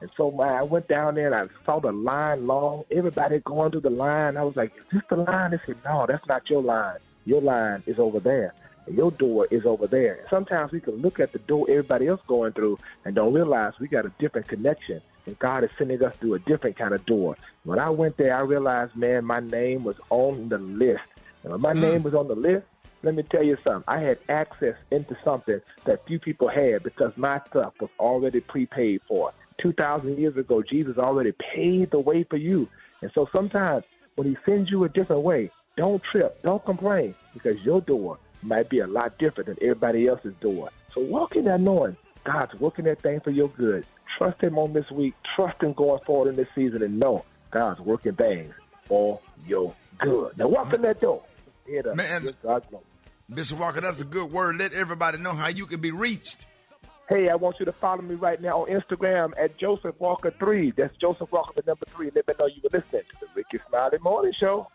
And so I went down there and I saw the line long. Everybody going through the line. I was like, is this the line? They said, no, that's not your line. Your line is over there. And your door is over there. And sometimes we can look at the door everybody else going through and don't realize we got a different connection. And God is sending us through a different kind of door. When I went there, I realized, man, my name was on the list. And when my name was on the list, let me tell you something. I had access into something that few people had because my stuff was already prepaid for. 2,000 years ago, Jesus already paid the way for you. And so sometimes when he sends you a different way, don't trip, don't complain, because your door might be a lot different than everybody else's door. So walk in there knowing God's working that thing for your good. Trust him on this week. Trust him going forward in this season and know God's working things for your good. Now walk in that door. Man, Bishop Walker, that's a good word. Let everybody know how you can be reached. Hey, I want you to follow me right now on Instagram at Joseph Walker 3. That's Joseph Walker, the number 3. Let me know you were listening to the Rickey Smiley Morning Show.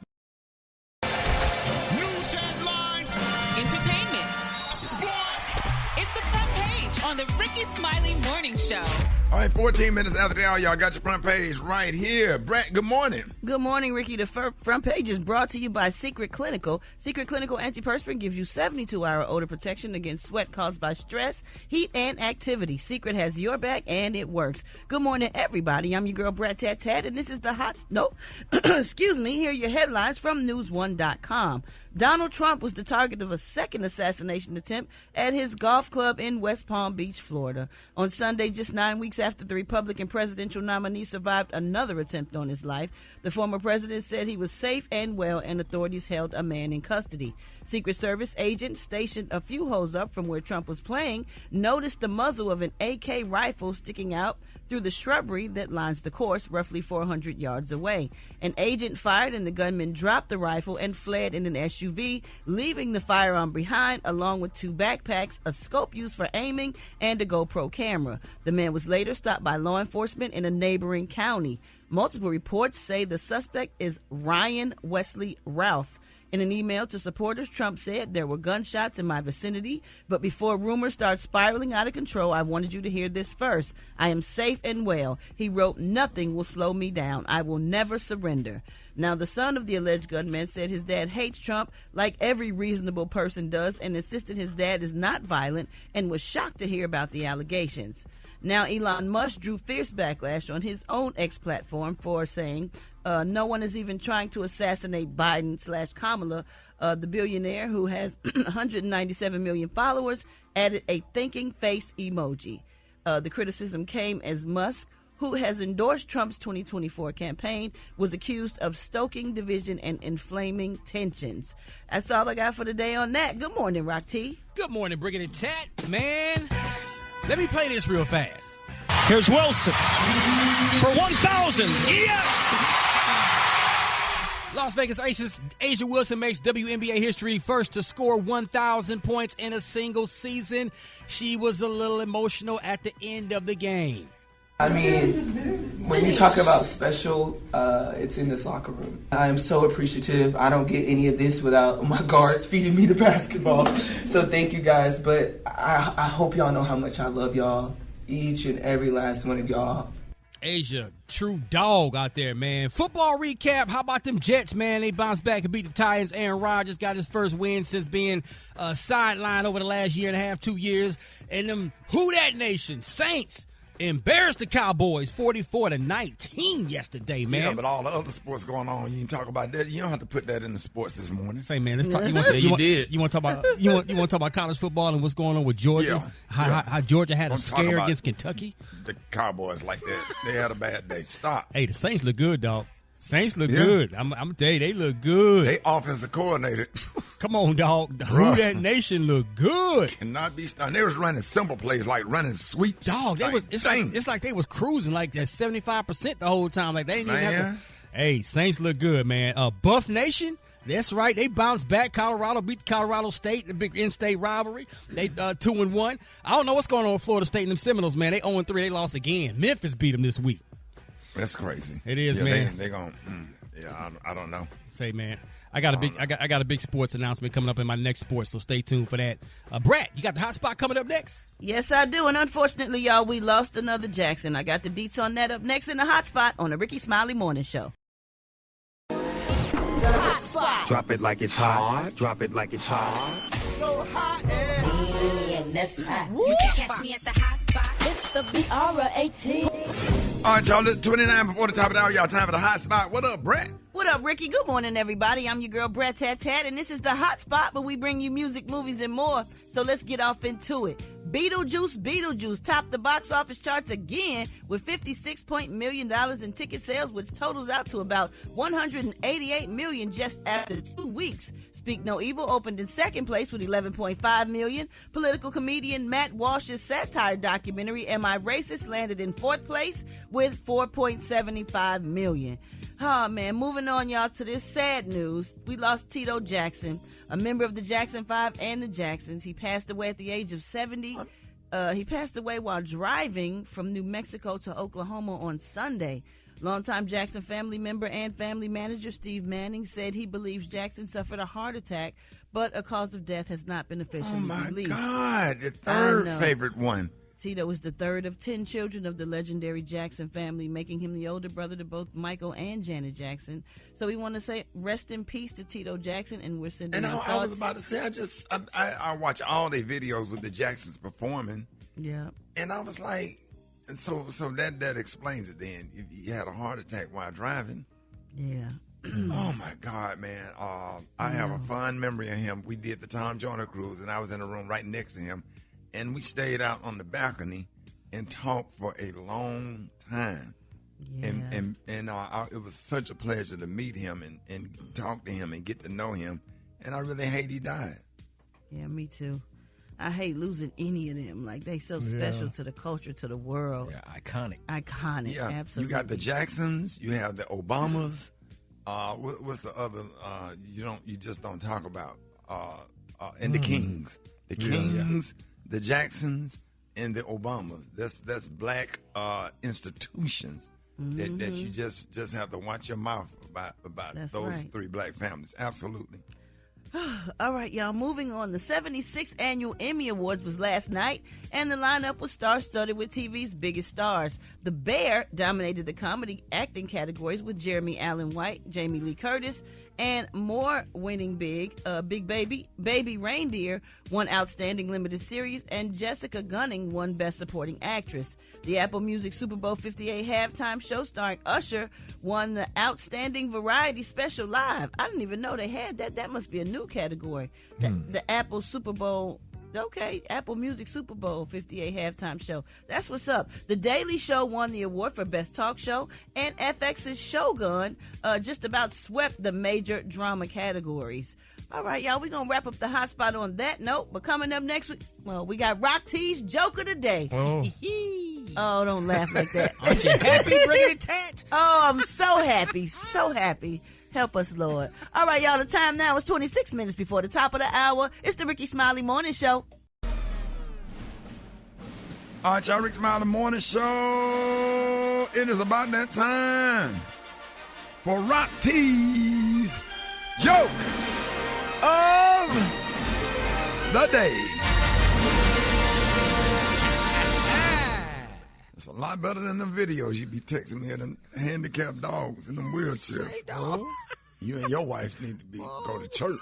News headlines, entertainment, sports. It's the front page on the Rickey Smiley Morning Show. All right, 14 minutes after the hour, y'all got your front page right here. Brett, good morning. Good morning, Ricky. The front page is brought to you by Secret Clinical. Secret Clinical Antiperspirant gives you 72-hour odor protection against sweat caused by stress, heat, and activity. Secret has your back, and it works. Good morning, everybody. I'm your girl, Brett Tat Tat, and this is the hot... Nope. Excuse me. Here are your headlines from News1.com. Donald Trump was the target of a second assassination attempt at his golf club in West Palm Beach, Florida. On Sunday, just 9 weeks after the Republican presidential nominee survived another attempt on his life, the former president said he was safe and well, and authorities held a man in custody. Secret Service agents stationed a few holes up from where Trump was playing noticed the muzzle of an AK rifle sticking out through the shrubbery that lines the course roughly 400 yards away. An agent fired and the gunman dropped the rifle and fled in an SUV, leaving the firearm behind along with 2 backpacks, a scope used for aiming, and a GoPro camera. The man was later stopped by law enforcement in a neighboring county. Multiple reports say the suspect is Ryan Wesley Ralph. In an email to supporters, Trump said, there were gunshots in my vicinity, but before rumors start spiraling out of control, I wanted you to hear this first. I am safe and well. He wrote, nothing will slow me down. I will never surrender. Now, the son of the alleged gunman said his dad hates Trump like every reasonable person does and insisted his dad is not violent and was shocked to hear about the allegations. Now, Elon Musk drew fierce backlash on his own X platform for saying no one is even trying to assassinate Biden/Kamala. The billionaire, who has 197 million followers, added a thinking face emoji. The criticism came as Musk, who has endorsed Trump's 2024 campaign, was accused of stoking division and inflaming tensions. That's all I got for today on that. Good morning, Rock T. Good morning, Briggin' and Tat. Man, let me play this real fast. Here's Wilson for 1,000. Yes! Las Vegas Aces Asia Wilson makes WNBA history, first to score 1,000 points in a single season. She was a little emotional at the end of the game. I mean, when you talk about special, it's in this locker room. I am so appreciative. I don't get any of this without my guards feeding me the basketball. So thank you guys. But I hope y'all know how much I love y'all, each and every last one of y'all. Asia, true dog out there, man. Football recap. How about them Jets, man? They bounced back and beat the Titans. Aaron Rodgers got his first win since being sidelined over the last year and a half, 2 years. And them Who Dat Nation Saints embarrassed the Cowboys 44-19 yesterday, man. Yeah, but all the other sports going on, you can talk about that. You don't have to put that in the sports this morning. Say, man, let's talk. You want to talk about college football and what's going on with Georgia? Yeah, how Georgia had a scare against Kentucky? The Cowboys like that. They had a bad day. Stop. Hey, the Saints look good, dog. Saints look good. I'm gonna tell you, they look good. They offensive coordinated. Come on, dog. The Who Dat Nation look good. Cannot be stunned. They was running simple plays like running sweeps. Dog, it's like they was cruising like that 75% the whole time. Like they didn't even have to. Hey, Saints look good, man. Buff Nation. That's right. They bounced back. Colorado beat Colorado State, the big in-state rivalry. They 2-1. I don't know what's going on with Florida State and them Seminoles, man. They 0-3. They lost again. Memphis beat them this week. That's crazy. It is, man. They're going, I don't know. Say, man, I got a big sports announcement coming up in my next sports, so stay tuned for that. Brett, you got the hot spot coming up next? Yes, I do. And unfortunately, y'all, we lost another Jackson. I got the deets on that up next in the hot spot on the Rickey Smiley Morning Show. The hot spot. Drop it like it's hot. Drop it like it's hot. So hot And that's hot. You can catch me at the hot spot. It's the BR18. All right, y'all, 29 before the top of the hour, y'all, time for the hot spot. What up, Brett? What up, Ricky? Good morning, everybody. I'm your girl, Brett Tat Tat, and this is the hot spot where we bring you music, movies, and more. So let's get off into it. Beetlejuice topped the box office charts again with $56 million in ticket sales, which totals out to about $188 million just after 2 weeks. Speak No Evil opened in second place with $11.5 million. Political comedian Matt Walsh's satire documentary Am I Racist landed in fourth place with $4.75 million. Oh, man, moving on, y'all, to this sad news. We lost Tito Jackson, a member of the Jackson 5 and the Jacksons. He passed away at the age of 70. He passed away while driving from New Mexico to Oklahoma on Sunday. Longtime Jackson family member and family manager Steve Manning said he believes Jackson suffered a heart attack, but a cause of death has not been officially released. Oh, my God, the third favorite one. Tito is the third of 10 children of the legendary Jackson family, making him the older brother to both Michael and Janet Jackson. So we want to say rest in peace to Tito Jackson, and we're sending our thoughts. I was about to say, I watch all their videos with the Jacksons performing. Yeah. And I was like, and so that explains it then. If he had a heart attack while driving. Yeah. Oh, my God, man. I have a fond memory of him. We did the Tom Joyner cruise, and I was in a room right next to him. And we stayed out on the balcony and talked for a long time. Yeah. And it was such a pleasure to meet him and talk to him and get to know him. And I really hate he died. Yeah, me too. I hate losing any of them. Like, they so special to the culture, to the world. Yeah, iconic. Yeah, absolutely. You got the Jacksons. You have the Obamas. What's the other you just don't talk about? And the Kings. The Kings. Yeah. The Jacksons and the Obamas. That's black institutions that you just have to watch your mouth about those three black families. Absolutely. All right, y'all, moving on. The 76th Annual Emmy Awards was last night, and the lineup was star-studded with TV's biggest stars. The Bear dominated the comedy acting categories with Jeremy Allen White, Jamie Lee Curtis, and more winning big. Big Baby Reindeer won Outstanding Limited Series, and Jessica Gunning won Best Supporting Actress. The Apple Music Super Bowl 58 halftime show starring Usher won the Outstanding Variety Special Live. I didn't even know they had that. That must be a new category. The Apple Super Bowl. Okay, Apple Music Super Bowl 58 halftime show. That's what's up. The Daily Show won the award for Best Talk Show, and FX's Shogun just about swept the major drama categories. All right, y'all, we're going to wrap up the hot spot on that note. But coming up next week, we got Rock T's Joke of the Day. Oh. Oh, don't laugh like that. Aren't you happy, Rickey Tat? Oh, I'm so happy, so happy. Help us, Lord. All right, y'all, the time now is 26 minutes before the top of the hour. It's the Rickey Smiley Morning Show. All right, y'all, Rickey Smiley Morning Show. It is about that time for Rock T's Joke of the Day. It's a lot better than the videos you be texting me of them handicapped dogs in them wheelchairs. You and your wife need to go to church.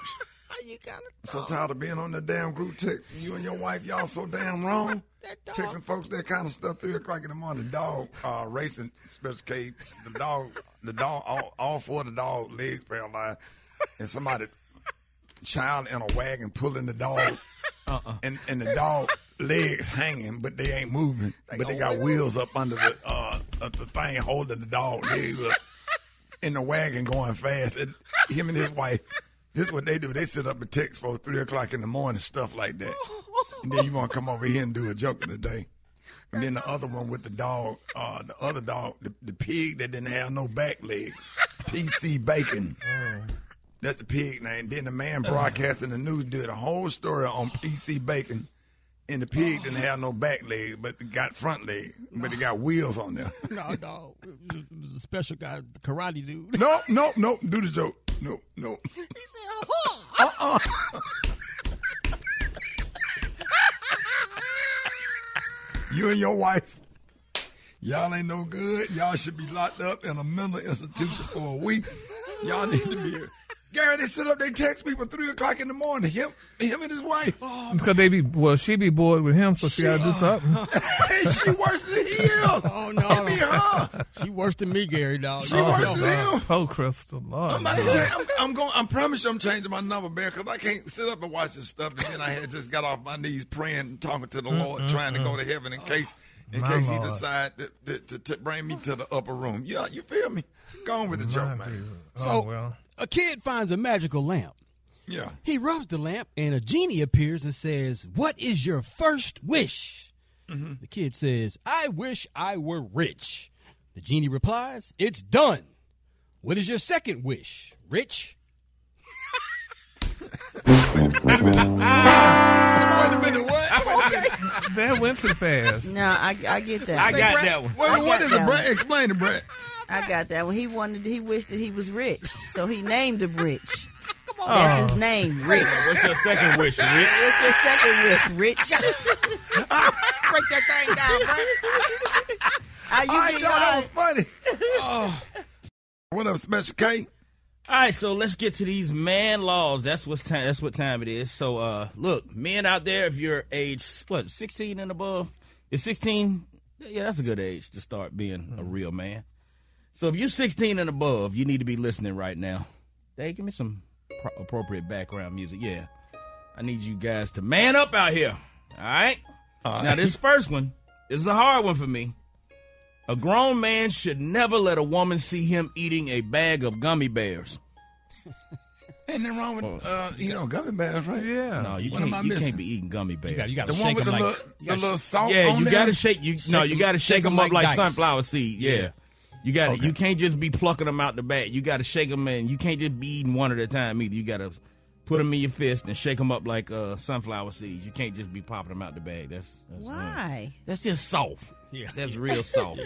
You got it. I'm so tired of being on that damn group text. You and your wife, y'all so damn wrong. Texting folks that kind of stuff 3 o'clock in the morning. The dog racing special case. The dog, all 4 of the dog legs paralyzed, and somebody child in a wagon pulling the dog, and the dog legs hanging, but they ain't moving. But they got wheels up under the thing holding the dog legs up in the wagon going fast. And him and his wife, this is what they do. They sit up and text for 3 o'clock in the morning, stuff like that. And then you want to come over here and do a joke of the day. And then the other one with the dog, the other dog, the pig that didn't have no back legs, PC Bacon. That's the pig name. Then the man broadcasting the news did a whole story on PC Bacon. And the pig didn't have no back legs, but it got front legs, but it got wheels on there. No. It was a special guy, the karate dude. No. Do the joke. No. He said, You and your wife, y'all ain't no good. Y'all should be locked up in a mental institution for a week. Y'all need to be here. Gary, they sit up, they text me for 3 o'clock in the morning. Him and his wife. Because she be bored with him, so she got to do something. She worse than he is. Oh, no. I mean, her. She worse than me, Gary, dog. She worse than him. Oh, Crystal, Lord. I promise you I'm changing my number, man, because I can't sit up and watch this stuff. And then I had just got off my knees praying and talking to the Lord, trying to go to heaven in case he decide to bring me to the upper room. Yeah, you feel me? Go on with the joke, man. A kid finds a magical lamp. Yeah. He rubs the lamp, and a genie appears and says, "What is your first wish?" Mm-hmm. The kid says, "I wish I were rich." The genie replies, "It's done. What is your second wish? Rich?" Wait a minute, what? okay. That went too fast. No, I get that. I got that one. What is it, Brett? Explain it, Brett. I got that one. He wished that he was rich, so he named him Rich. Come on. That's his name, Rich. What's your second wish, Rich? What's your second wish, Rich? Break that thing down, bro. Are you All right, getting y'all, that all- was funny. What up, Special K? All right, so let's get to these man laws. That's what time it is. So, look, men out there, if you're age 16 and above, is 16? Yeah, that's a good age to start being a real man. So if you're 16 and above, you need to be listening right now. Hey, give me some appropriate background music. Yeah, I need you guys to man up out here. All right. Now this first one is a hard one for me. A grown man should never let a woman see him eating a bag of gummy bears. Ain't nothing wrong with gummy bears, right? Yeah. No, you What am I can't. You missing? can't be eating gummy bears. You got to The one shake with them the little salt Yeah, on you there? gotta shake. You gotta shake them up like dice. sunflower seed. Yeah, you got to Okay. You can't just be plucking them out the bag. You got to shake them, and you can't just be eating one at a time either. You got to put them in your fist and shake them up like sunflower seeds. You can't just be popping them out the bag. That's Why? That's just soft. Yeah. That's real soft.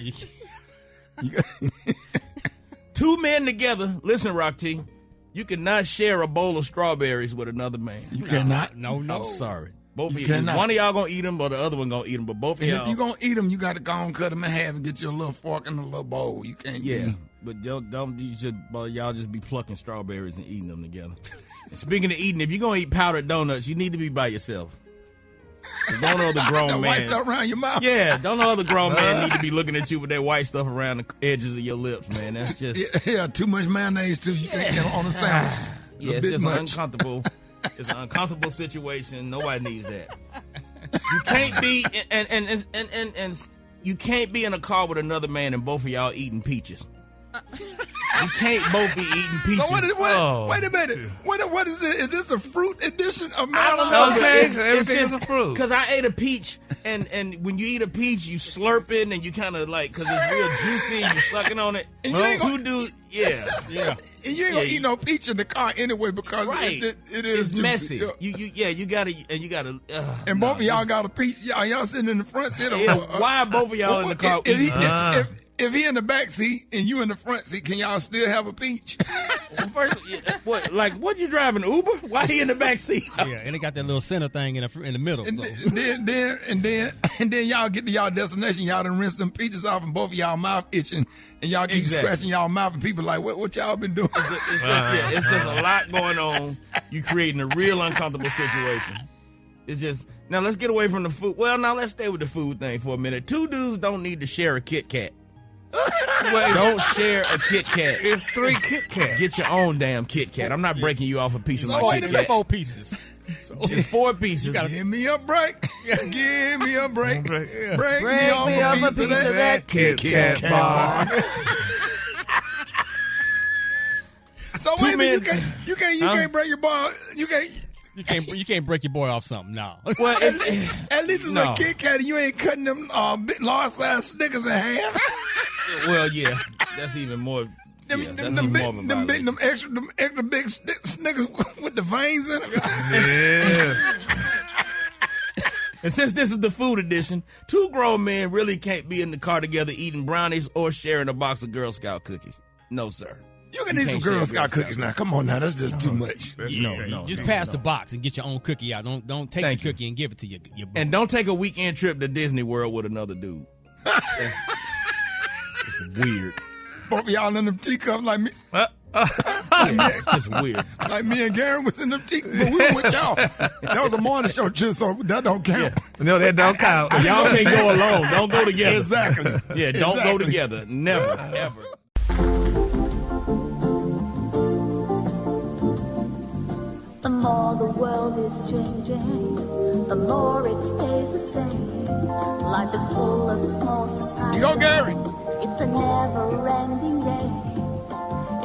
2 men together. Listen, Rock T, you cannot share a bowl of strawberries with another man. You cannot? No. I'm sorry. Both of you. cannot. One of y'all gonna eat them, or the other one gonna eat them. But both of And y'all. if you going to eat them, you got to go and cut them in half and get you a little fork and a little bowl. You can't Yeah, eat. but y'all just be plucking strawberries and eating them together. And speaking of eating, if you're gonna eat powdered donuts, you need to be by yourself. Don't know the grown That man. white stuff around your mouth. Yeah, don't know the grown man need to be looking at you with that white stuff around the edges of your lips, man. That's just Yeah, too much mayonnaise, too. You can't get on the sandwich. It's a it's bit just much. uncomfortable. It's an uncomfortable situation. Nobody needs that. You can't be and you can't be in a car with another man and both of y'all eating peaches. You can't both be eating peaches. So wait a minute. What is this? Is this a fruit edition of I don't marijuana? know. Okay, It's so everything just is a fruit. Because I ate a peach, and when you eat a peach, you slurp it, and you kind of like, because it's real juicy, and you sucking on it. And you ain't Two dudes, yeah. And you ain't gonna eat no peach in the car anyway because Right. it is It's juicy. messy. Yeah. You gotta. And both of y'all got a peach. Y'all sitting in the front seat. Yeah, why are both of y'all in the car eating peaches? If he in the back seat and you in the front seat, can y'all still have a peach? Well, first, what you driving Uber? Why he in the back seat? Yeah, and it got that little center thing in the middle. And So. then y'all get to y'all destination. Y'all done rinse them peaches off, and both of y'all mouth itching, and y'all keep Exactly. scratching y'all mouth, and people like, what y'all been doing? It's just a lot going on. You creating a real uncomfortable situation. It's just now. Let's get away from the food. Well, now let's stay with the food thing for a minute. 2 dudes don't need to share a Kit Kat. Don't share a Kit Kat. It's 3 Kit Kats. Get your own damn Kit Kat. I'm not breaking you off a piece of my Wait a Kit minute, Kat. 4 pieces. It's 4 pieces. Give me a break. Give me a break. Break me Break off me off a piece of that Kit Kat bar. So Two wait a minute, men- you can't break your ball. You You can't break your boy off something. No. Well, at least it's No. a Kit Kat. You ain't cutting them large size Snickers in half. well, yeah, that's even more. Them, Yeah, them, that's them, even big, more of a them, big, violation. them extra big Snickers with the veins in them. Yeah. And since this is the food edition, 2 grown men really can't be in the car together eating brownies or sharing a box of Girl Scout cookies. No, sir. You can eat some Girl Scout cookies now. Come on now, that's just too much. No. Just pass the box and get your own cookie out. Don't take the cookie and give it to your boo. And don't take a weekend trip to Disney World with another dude. It's weird. Both of y'all in them teacups like me. It's just weird. Like me and Gary was in them teacups, but we were with y'all. That was a morning show trip, so that don't count. No, that don't count. Y'all can't go alone. Don't go together. Exactly. Yeah, don't go together. Never, ever. The more the world is changing, the more it stays the same. Life is full of small surprises. You go, Gary. It's a never-ending day.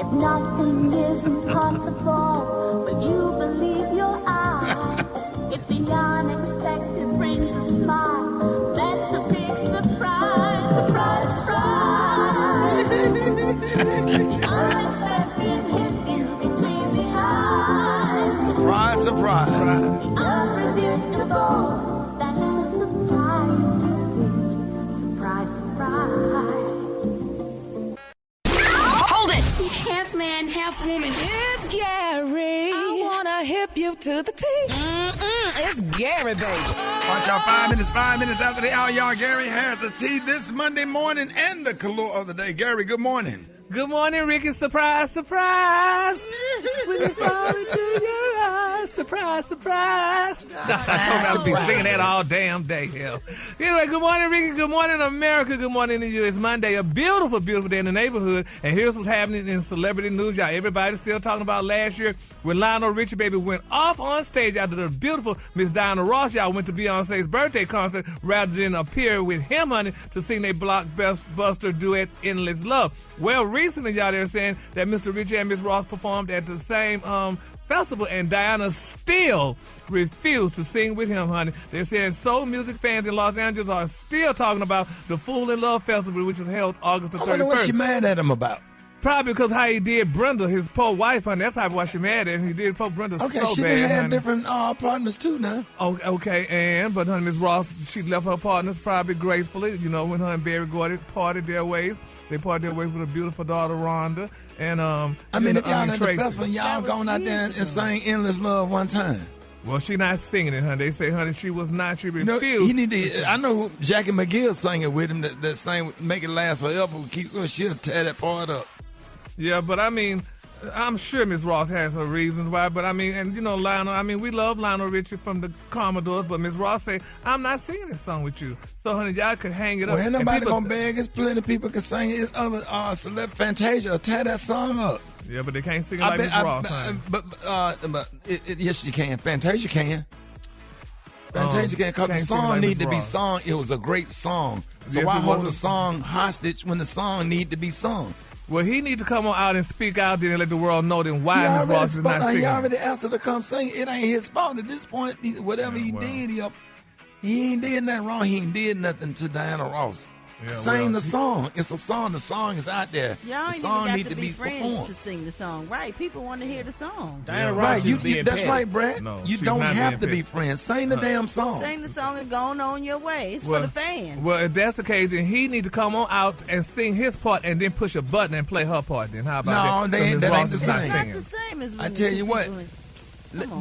If nothing is impossible, but you believe your eyes. If the unexpected brings a smile, that's a big surprise. Surprise, surprise. The unexpected hits you between the eyes. Surprise, surprise. The unpredictable, that's the surprise you see. Surprise, surprise. Hold it! Half man, half woman. It's Gary. I wanna hip you to the T. It's Gary, baby. Watch out, 5 minutes after the hour, y'all. Gary has a tea this Monday morning and the color of the day. Gary, good morning. Good morning, Ricky. Surprise, surprise. When you fall into your eyes. Surprise, surprise. I told you I'd be singing that all damn day. Hell. Anyway, good morning, Ricky. Good morning, America. Good morning to you. It's Monday, a beautiful, beautiful day in the neighborhood. And here's what's happening in celebrity news, y'all. Everybody's still talking about last year when Lionel Richie, baby, went off on stage after the beautiful Miss Diana Ross, y'all, went to Beyonce's birthday concert rather than appear with him, honey, to sing their blockbuster duet, Endless Love. Well, recently, y'all, they're saying that Mr. Richie and Miss Ross performed at the same festival, and Diana still refused to sing with him, honey. They're saying soul music fans in Los Angeles are still talking about the Fool in Love Festival, which was held August the 31st. I wonder what she mad at him about. Probably because how he did Brenda, his poor wife, honey. That's probably why she mad at him. He did poor Brenda so bad, Okay, she had different partners too now. Okay, but honey, Miss Ross, she left her partners probably gracefully. You know, when her and Barry Gordy parted their ways. They parted their ways with a beautiful daughter, Rhonda. And if y'all at the festival, y'all going out there and sang Endless Love one time. Well, she not singing it, honey. They say, honey, she was not. She refused. He need to. I know Jackie McGill sang it with him. That sang "Make It Last Forever." She'll tear that part up. Yeah, but I mean, I'm sure Miss Ross has her reasons why. But I mean, and you know, Lionel. I mean, we love Lionel Richie from the Commodores, but Miss Ross say, "I'm not singing this song with you." So, honey, y'all could hang it up. Well, ain't nobody gonna beg. There's plenty of people can sing it. It's other celeb Fantasia will tear that song up. Yeah, but they can't sing it like Miss Ross. Yes, you can. Fantasia can. Fantasia can, because the song need to be sung. It was a great song. So why hold the song hostage when the song need to be sung? Well, he needs to come on out and speak out there and let the world know then why Miss Ross is not singing. He already asked her to come sing. It ain't his fault at this point. Whatever he did, he ain't did nothing wrong. He ain't did nothing to Diana Ross. Sing the song. It's a song. The song is out there. Y'all the song ain't need got to be friends performed. to sing the song. Right. People want to hear the song. Diana Ross is being that's petty. right, Brad. No, you don't have to be friends. Sing the damn song. Sing the song and go on your way. It's for the fans. Well, if that's the case, then he needs to come on out and sing his part and then push a button and play her part. Then how about that? No, that ain't the same. It's not the same as when I tell you what.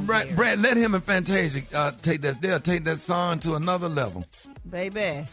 Brad, let him and Fantasia take that. They'll take that song to another level. Baby.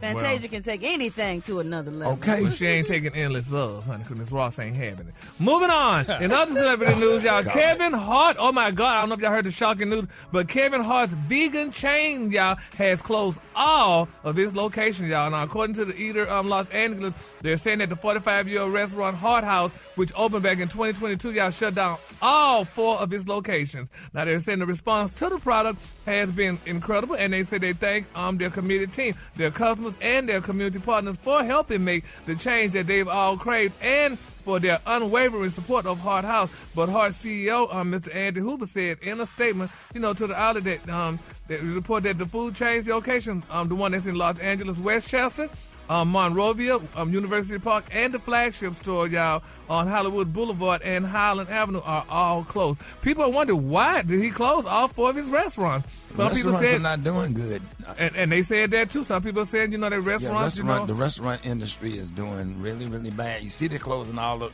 Fantasia can take anything to another level. Okay. But she ain't taking Endless Love, honey, because Miss Ross ain't having it. Moving on. In other celebrity news, y'all, Kevin Hart, oh my God, I don't know if y'all heard the shocking news, but Kevin Hart's vegan chain, y'all, has closed all of its locations, y'all. Now, according to the Eater Los Angeles, they're saying that the 45-year-old restaurant Hart House, which opened back in 2022, y'all, shut down all 4 of its locations. Now, they're saying the response to the product has been incredible, and they say they thank their committed team, their customers, and their community partners for helping make the change that they've all craved and for their unwavering support of Hart House. But Hart CEO, Mr. Andy Hoover, said in a statement, to the outlet that report that the food changed the location, the one that's in Los Angeles, Westchester, Monrovia, University Park, and the flagship store, y'all, on Hollywood Boulevard and Highland Avenue are all closed. People wonder, why did he close all 4 of his restaurants? Some people said are not doing good, and they said that too. Some people said, that restaurants, the restaurant industry is doing really, really bad. You see, they're closing all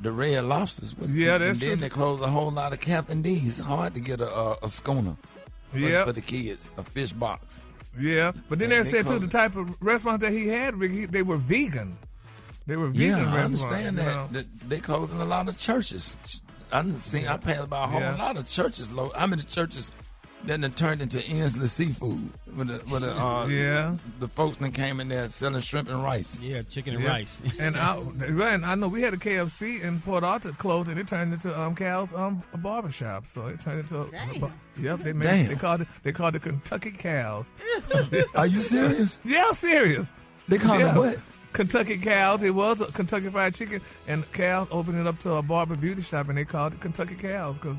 the Red Lobsters. Yeah, that's and true. then they closed a whole lot of Captain D's. It's hard to get a schooner for the kids, a fish box. Yeah, but then they said too the type of restaurants that he had, Ricky, they were vegan. They were vegan restaurants. I understand that. They closing a lot of churches. I passed by a whole lot of churches. How many churches then turned into Inslee Seafood with the folks that came in there selling shrimp and rice. Yeah, chicken and rice. And I know we had a KFC in Port Arthur closed, and it turned into Cal's a barbershop. So it turned into they called it Kentucky Cows. Are you serious? Yeah, I'm serious. They called it what? Kentucky Cows. It was a Kentucky Fried Chicken, and Cal opened it up to a barber beauty shop, and they called it Kentucky Cows because.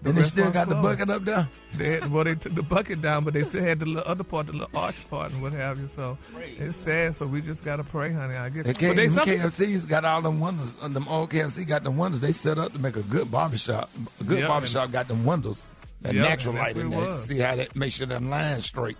And they still got the bucket up there? They took the bucket down, but they still had the other part, the little arch part and what have you. So it's sad, so we just got to pray, honey. I get it. KFC's got all them windows. Them old KFC got them windows. They set up to make a good barbershop. A good barbershop got them windows. That natural light in there. See how that make sure that line's straight.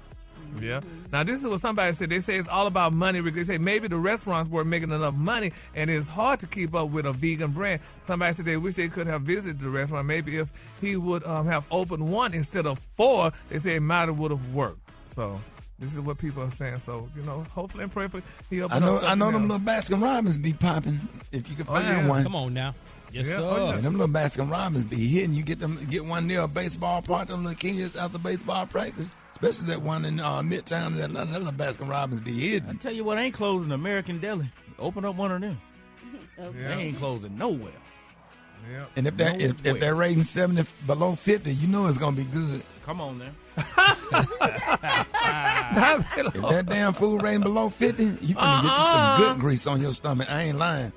Yeah. Now, this is what somebody said. They say it's all about money. They say maybe the restaurants weren't making enough money, and it's hard to keep up with a vegan brand. Somebody said they wish they could have visited the restaurant. Maybe if he would have opened one instead of 4, they say it might have would have worked. So this is what people are saying. So, hopefully and pray for he opened up something I know them else. little Baskin Robbins be popping if you can find one. Come on now. Yes, sir. And them little Baskin Robbins be hitting. You get one near a baseball park, them little kids after baseball practice. Especially that one in Midtown, that little Baskin Robbins be hidden. I tell you what, ain't closing American Deli. Open up one of them. Okay. They ain't closing nowhere. Yep. And if they're rating 70 below 50, you know it's gonna be good. Come on now. If that damn food rating below 50, you finna get you some good grease on your stomach. I ain't lying.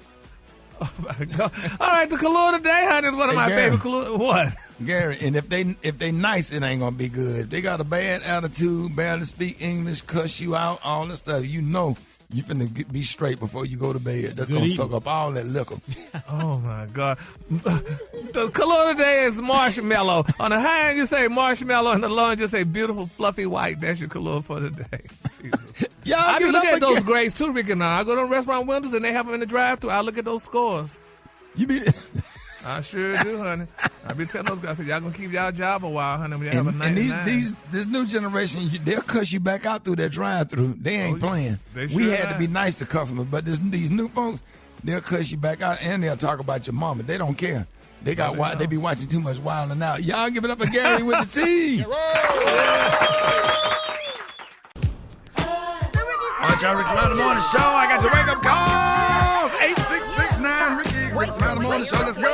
Oh my God! All right, the color today, honey, is one of my favorite color. What? Gary, and if they nice, it ain't gonna be good. If they got a bad attitude, barely speak English, cuss you out, all that stuff, you finna be straight before you go to bed. That's gonna suck up all that liquor. Oh my God! The color today is marshmallow. On the high end, you say marshmallow, and the low end, you say beautiful, fluffy white. That's your color for today. I be looking at those grades too, Ricky. Now I go to restaurant windows and they have them in the drive-thru. I look at those scores. I sure do, honey. I be telling those guys, y'all gonna keep y'all job a while, honey. When you have a 99. This new generation, they'll cuss you back out through that drive-thru. They ain't playing. We had to be nice to customers, but these new folks, they'll cuss you back out and they'll talk about your mama. They don't care. They be watching too much Wild 'N Out. Y'all give it up for Gary with the T. All right, y'all, Rickey Smiley Morning Show. I got your wake-up calls. 8669 Rickey Smiley Morning Show. Let's go.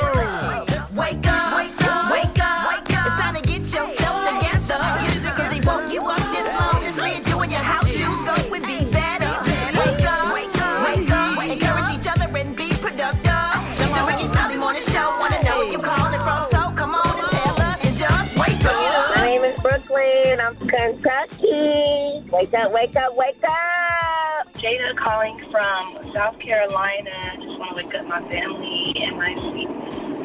Wake up, wake up, wake up. It's time to get yourself together. Because he woke you up this morning, slid you in your house shoes, go and be better. Wake up, wake up, wake up. Encourage each other and be productive. The Rickey Smiley Morning Show. Wanna know where you calling from, so come on and tell us and just wake up. My name is Brooklyn. I'm from Kentucky. Wake up, wake up, wake up. Jada calling from South Carolina. Just want to wake up my family and my sweet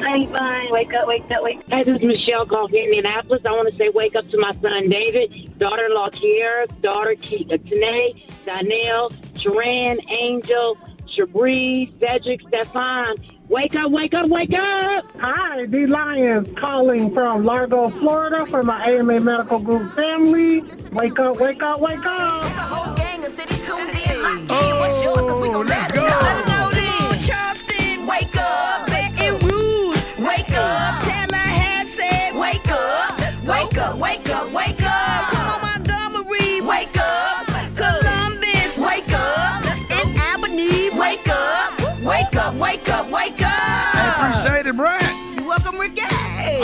honey bun. Wake up, wake up, wake up. Hey, this is Michelle calling from Indianapolis. I want to say wake up to my son David, daughter-in-law Kiera, daughter Tanae, Danielle, Sharan, Angel, Shabree, Cedric, Stefan. Wake up, wake up, wake up! Hi, D Lyons calling from Largo, Florida for my AMA Medical Group family. Wake up, wake up, wake up! It's a whole gang of cities tuned in. Locked in. Oh, What's yours? 'Cause we gon' let's let go. it know. Charleston, wake up. Baton Rouge, wake up. Tallahassee, wake up. Wake up, wake up, wake up. Come on, Montgomery, wake up. Columbus, wake up. In Albany, wake up. Wake up, wake up, wake up. I appreciate it, Brad. You're welcome, Ricky.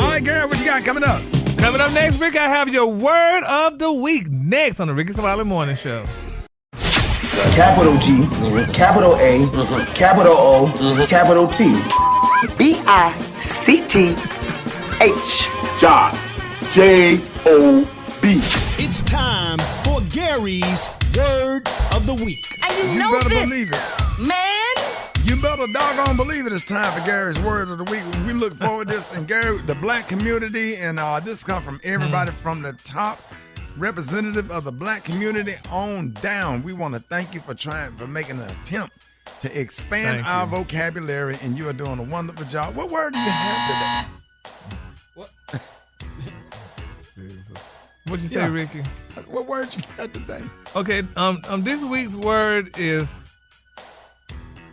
All right, Gary, what you got coming up? Coming up next, Rick, I have your word of the week next on the Rickey Smiley Morning Show. Capital G, capital A, capital O, capital T. BICTH. John. J-O-B. It's time for Gary's word of the week. And you know better this, believe it. man. You better doggone believe it. It's time for Gary's word of the week. We look forward to this. And Gary, the black community, and this comes from everybody from the top representative of the black community on down. We want to thank you for making an attempt to expand Thank our you. vocabulary, and you are doing a wonderful job. What word do you have today? Jesus. What'd you say, Ricky? What word you got today? Okay, this week's word is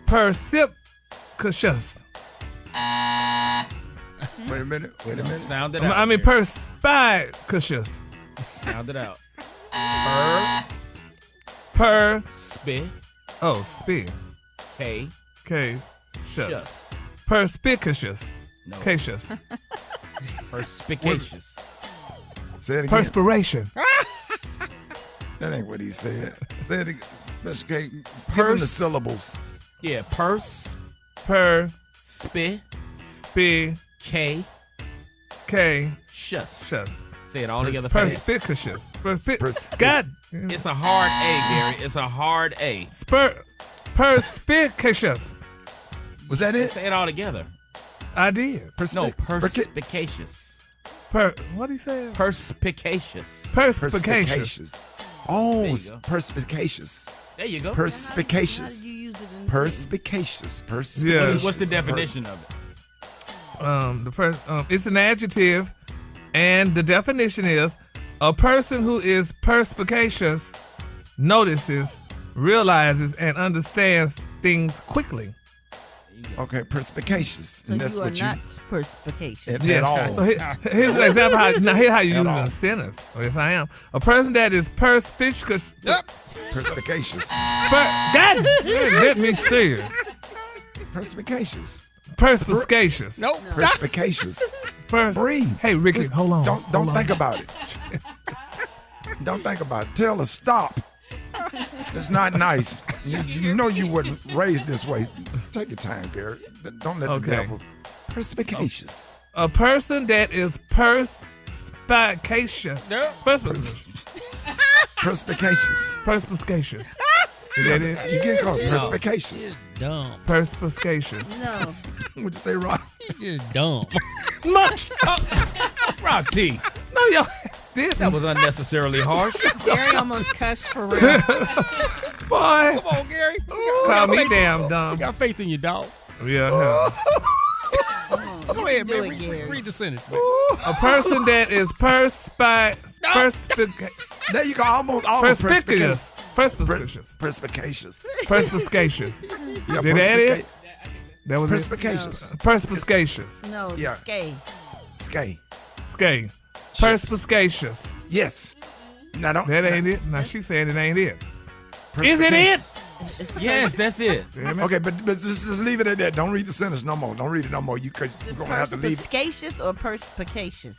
perspicacious. Wait a minute. Sound it out. I mean, perspicacious. Sound it out. Spit. Oh, spit. K. Shush. Perspicacious. No. Cacious. Perspicacious. Say it again. Perspiration. That ain't what he said. Say it again. Special K. Give him the syllables. Yeah, spit. K. Shush. Say it all together fast. Perspicacious. God. It's a hard A, Gary. It's a hard A. Perspicacious. Was that it? Say it all together. I did. No, perspicacious. What did he say? Perspicacious. Perspicacious. Oh, There you go. perspicacious. There you go. Perspicacious. Perspicacious. Yeah. What's the definition of it? It's an adjective, and the definition is a person who is perspicacious notices, realizes, and understands things quickly. Okay, perspicacious. So And that's you are what not perspicacious. At all. So here's an example. Here's how you use it in a sentence. Oh, yes, I am. A person that is perspicacious. Perspicacious. God, let me see it. Perspicacious. Perspicacious. Nope. Perspicacious. Breathe. Hey, Ricky, Just hold on. Don't think about it. Don't think about it. Tell her stop. It's not nice. You know you wouldn't raise this way. Take your time, Garrett. Don't let the devil. Perspicacious. A person that is perspicacious. Perspicacious. Perspicacious. Is that it? You get called perspicacious. Dumb. Perspicacious. No. What'd you say, Rock? You're dumb. Rock T. No, y'all did. That was unnecessarily harsh. Gary almost cussed for real. Boy. Come on, Gary. Call me damn dumb. I got faith in you, dog. Yeah. Go ahead, Do man. it, Gary. Read the sentence, man. A person that is There you go. Almost perspicacious. Perspicacious. Perspicacious. Yeah, Did that it? That was perspicacious. It? Perspicacious. No, Yeah. skay. Skay. Perspicacious. Yes. Now don't. That ain't it. Now she said it ain't it. Is it Perspicacious. Yes, that's it. Okay, but just leave it at that. Don't read the sentence no more. Don't read it no more. You're gonna have to leave it. Perspicacious or perspicacious?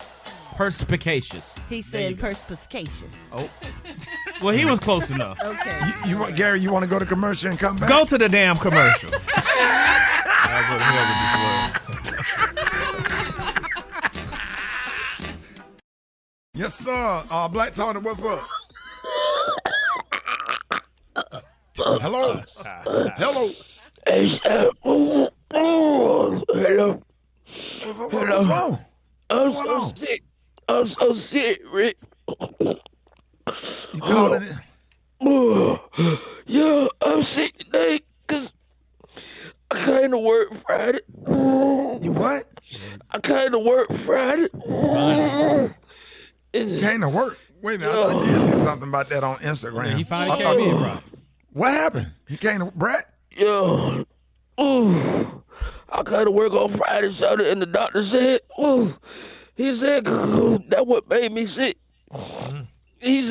Perspicacious. He said perspicacious. Oh. Well, he was close enough. Okay. You want Gary? You want to go to commercial and come back? Go to the damn commercial. I'll go to hell with this word. Yes, sir. Black Tony, what's up? Hello. Hello. Hello. What's up? What's wrong? What's going on? Sick. I'm so sick, Rick. You calling it? Yeah, I'm sick today because I came to work Friday. You what? I came to work Friday. You came to work? Wait a minute. I thought you did see something about that on Instagram. Yeah, he finally came in Friday. What happened? You came to Brett? Yeah. I came to work on Friday, Saturday, and the doctor said, he said, that what made me sick. He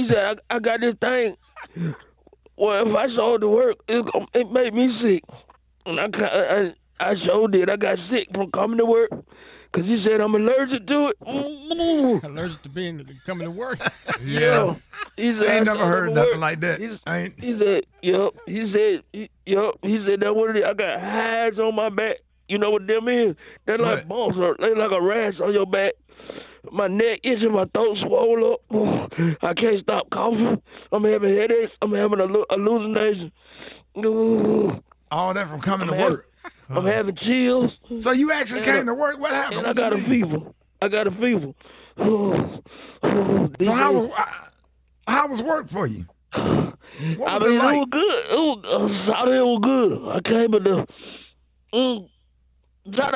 said, I got this thing. Well, if I showed to work, it made me sick. And I sure did. I got sick from coming to work because he said I'm allergic to it. Allergic to coming to work. Yeah. He said, I ain't never heard nothing like that. He said, yep. He said, that what it is. I got hives on my back. You know what them is? They're like bumps. They're like a rash on your back. My neck itching, my throat swole up. I can't stop coughing. I'm having headaches. I'm having hallucination. All that from coming to work. I'm having chills. So you actually came to work? What happened? And I got a fever. So how was work for you? What I was mean, it like? it was good. It was good. I came in there. I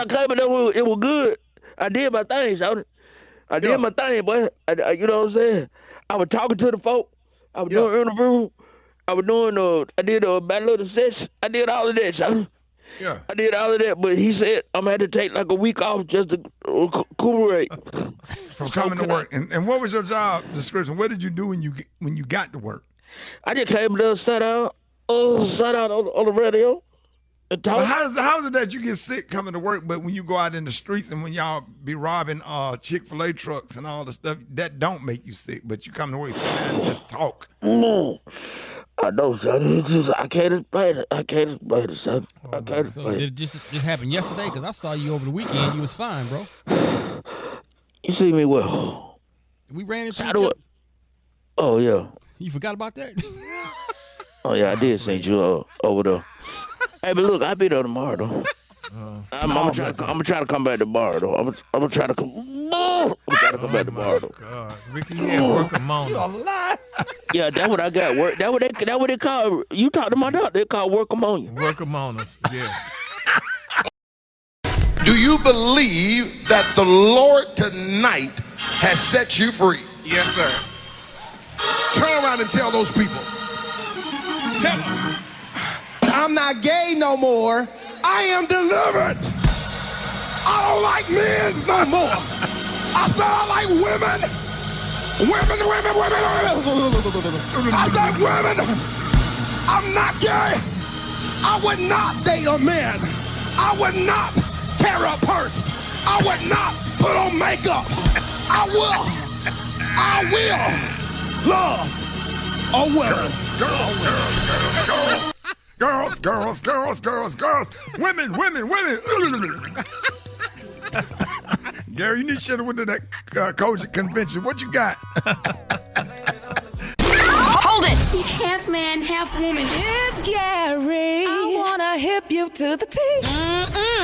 came in there. It was good. I did my thing, Shawty. I did my thing, boy. You know what I'm saying? I was talking to the folk. I was doing interview. I was doing I did my little session. I did all of that, Shawty. Yeah. I did all of that, but he said I'm going to have to take like a week off just to recuperate. From coming to work. And what was your job description? What did you do when you got to work? I just came there, sat out on the radio. Well, how is it that you get sick coming to work, but when you go out in the streets and when y'all be robbing Chick-fil-A trucks and all the stuff, that don't make you sick, but you come to work, sit down and just talk? No. I know, son. I can't explain it. Son. I can't explain So it. did it just happen yesterday? Because I saw you over the weekend. You was fine, bro. You see me well. We ran into each other. Oh, yeah. You forgot about that? Oh, yeah, I did see you over there. Hey, but look, I'll be there tomorrow, though. I'm gonna try to come back tomorrow, though. I'm gonna try to come back tomorrow, though. God, Ricky, you had work among us. Yeah, that's what I got. Work. That what they call. You talk to my doctor. They call work among you. Work among us. Yeah. Do you believe that the Lord tonight has set you free? Yes, sir. Turn around and tell those people. Tell them. I'm not gay no more. I am delivered. I don't like men no more. I said I like women. Women. I like women. I'm not gay. I would not date a man. I would not carry a purse. I would not put on makeup. I will love a woman. Girls. Women. Gary, you should have went to that coach convention. What you got? Hold it! Half man, half woman. It's Gary. I wanna hip you to the T.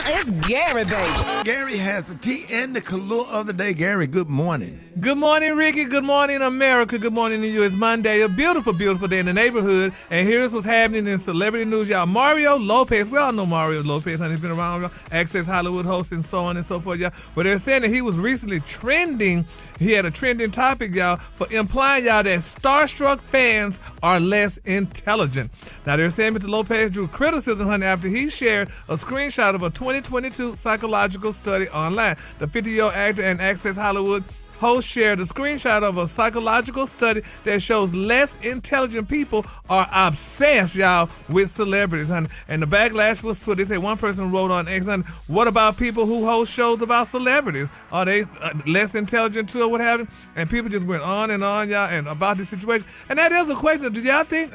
It's Gary, baby. Gary has the tea and the color of the day. Gary, good morning. Good morning, Ricky. Good morning, America. Good morning to you. It's Monday, a beautiful, beautiful day in the neighborhood. And here's what's happening in celebrity news, y'all. Mario Lopez, we all know Mario Lopez, honey. He's been around, Access Hollywood host and so on and so forth, y'all. But they're saying that he was recently trending. He had a trending topic, y'all, for implying, y'all, that starstruck fans are less intelligent. Now, they're saying Mr. Lopez drew criticism, honey, after he shared a screenshot of a 2022 psychological study online. The 50-year-old actor and Access Hollywood host shared a screenshot of a psychological study that shows less intelligent people are obsessed, y'all, with celebrities, honey. And the backlash was Twitter. They say one person wrote on X, honey, what about people who host shows about celebrities? Are they less intelligent too or what have you? And people just went on, y'all, and about this situation. And that is a question. Do y'all think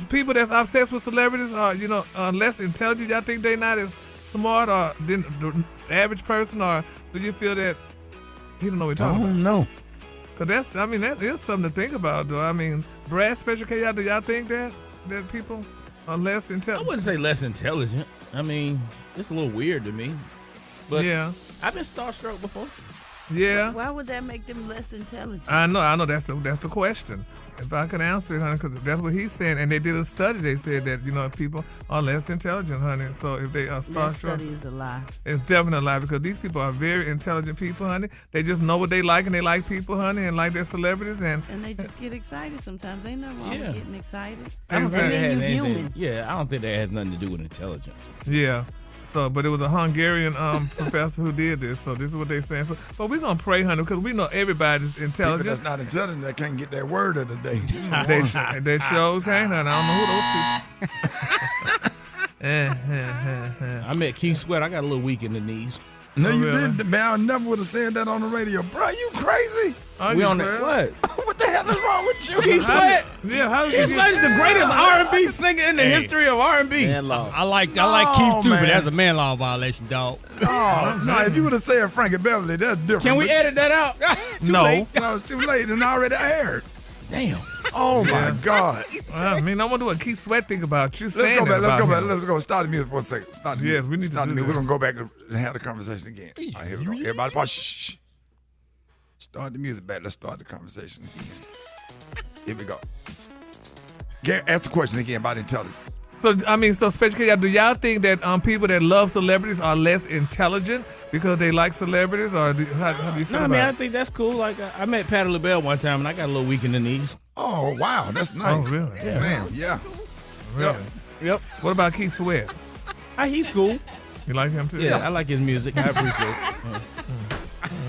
people that's obsessed with celebrities are, less intelligent? Y'all think they not as smart or than the average person, or do you feel that he don't know what he's talking about? I don't know. Cause that is something to think about, though. I mean, Brad Special K, do y'all think that people are less intelligent? I wouldn't say less intelligent. I mean, it's a little weird to me. But yeah, I've been starstruck before. Yeah. Why would that make them less intelligent? I know. That's the question. If I could answer it, honey, because that's what he's saying. And they did a study. They said that, people are less intelligent, honey. So if they are starstruck. That study is a lie. It's definitely a lie, because these people are very intelligent people, honey. They just know what they like, and they like people, honey, and like their celebrities. And they just get excited sometimes. Ain't nothing wrong with getting excited. I don't think you're human. Yeah, I don't think that has nothing to do with intelligence. Yeah. So, but it was a Hungarian professor who did this. So this is what they're saying. So, but we're gonna pray, honey, because we know everybody's intelligent. People that's not intelligent, that can't get that word of the day. they sure can't, honey. I don't know who those people. I met Keith Sweat. I got a little weak in the knees. No, you didn't, man. I never would have said that on the radio. Bro, you crazy? We on that. What? What the hell is wrong with you? Keith Sweat? Keith Sweat is the greatest R&B singer in the history of R&B. Man law. I like Keith too, man. but that's a man law violation, dog. Oh, no, if you would have said Frankie Beverly, that's different. Can we edit that out? No. Late. No, it's too late and already aired. Damn. Oh, my God. I mean, I wonder what Keith Sweat think about you. Let's go back. Let's go. Start the music for a second. Yes, we need to start the do music. We're going to go back and have the conversation again. All right, here we go. Everybody, shh. Start the music back. Let's start the conversation again. Here we go. Gary, ask the question again about intelligence. So, so Special K, do y'all think that people that love celebrities are less intelligent because they like celebrities, or how do you feel about it? I think that's cool. Like, I met Patti LaBelle one time, and I got a little weak in the knees. Oh, wow. That's nice. Oh, really? Yeah. Man, yeah. Really? Yep. What about Keith Sweat? He's cool. You like him, too? Yeah, I like his music. I appreciate it.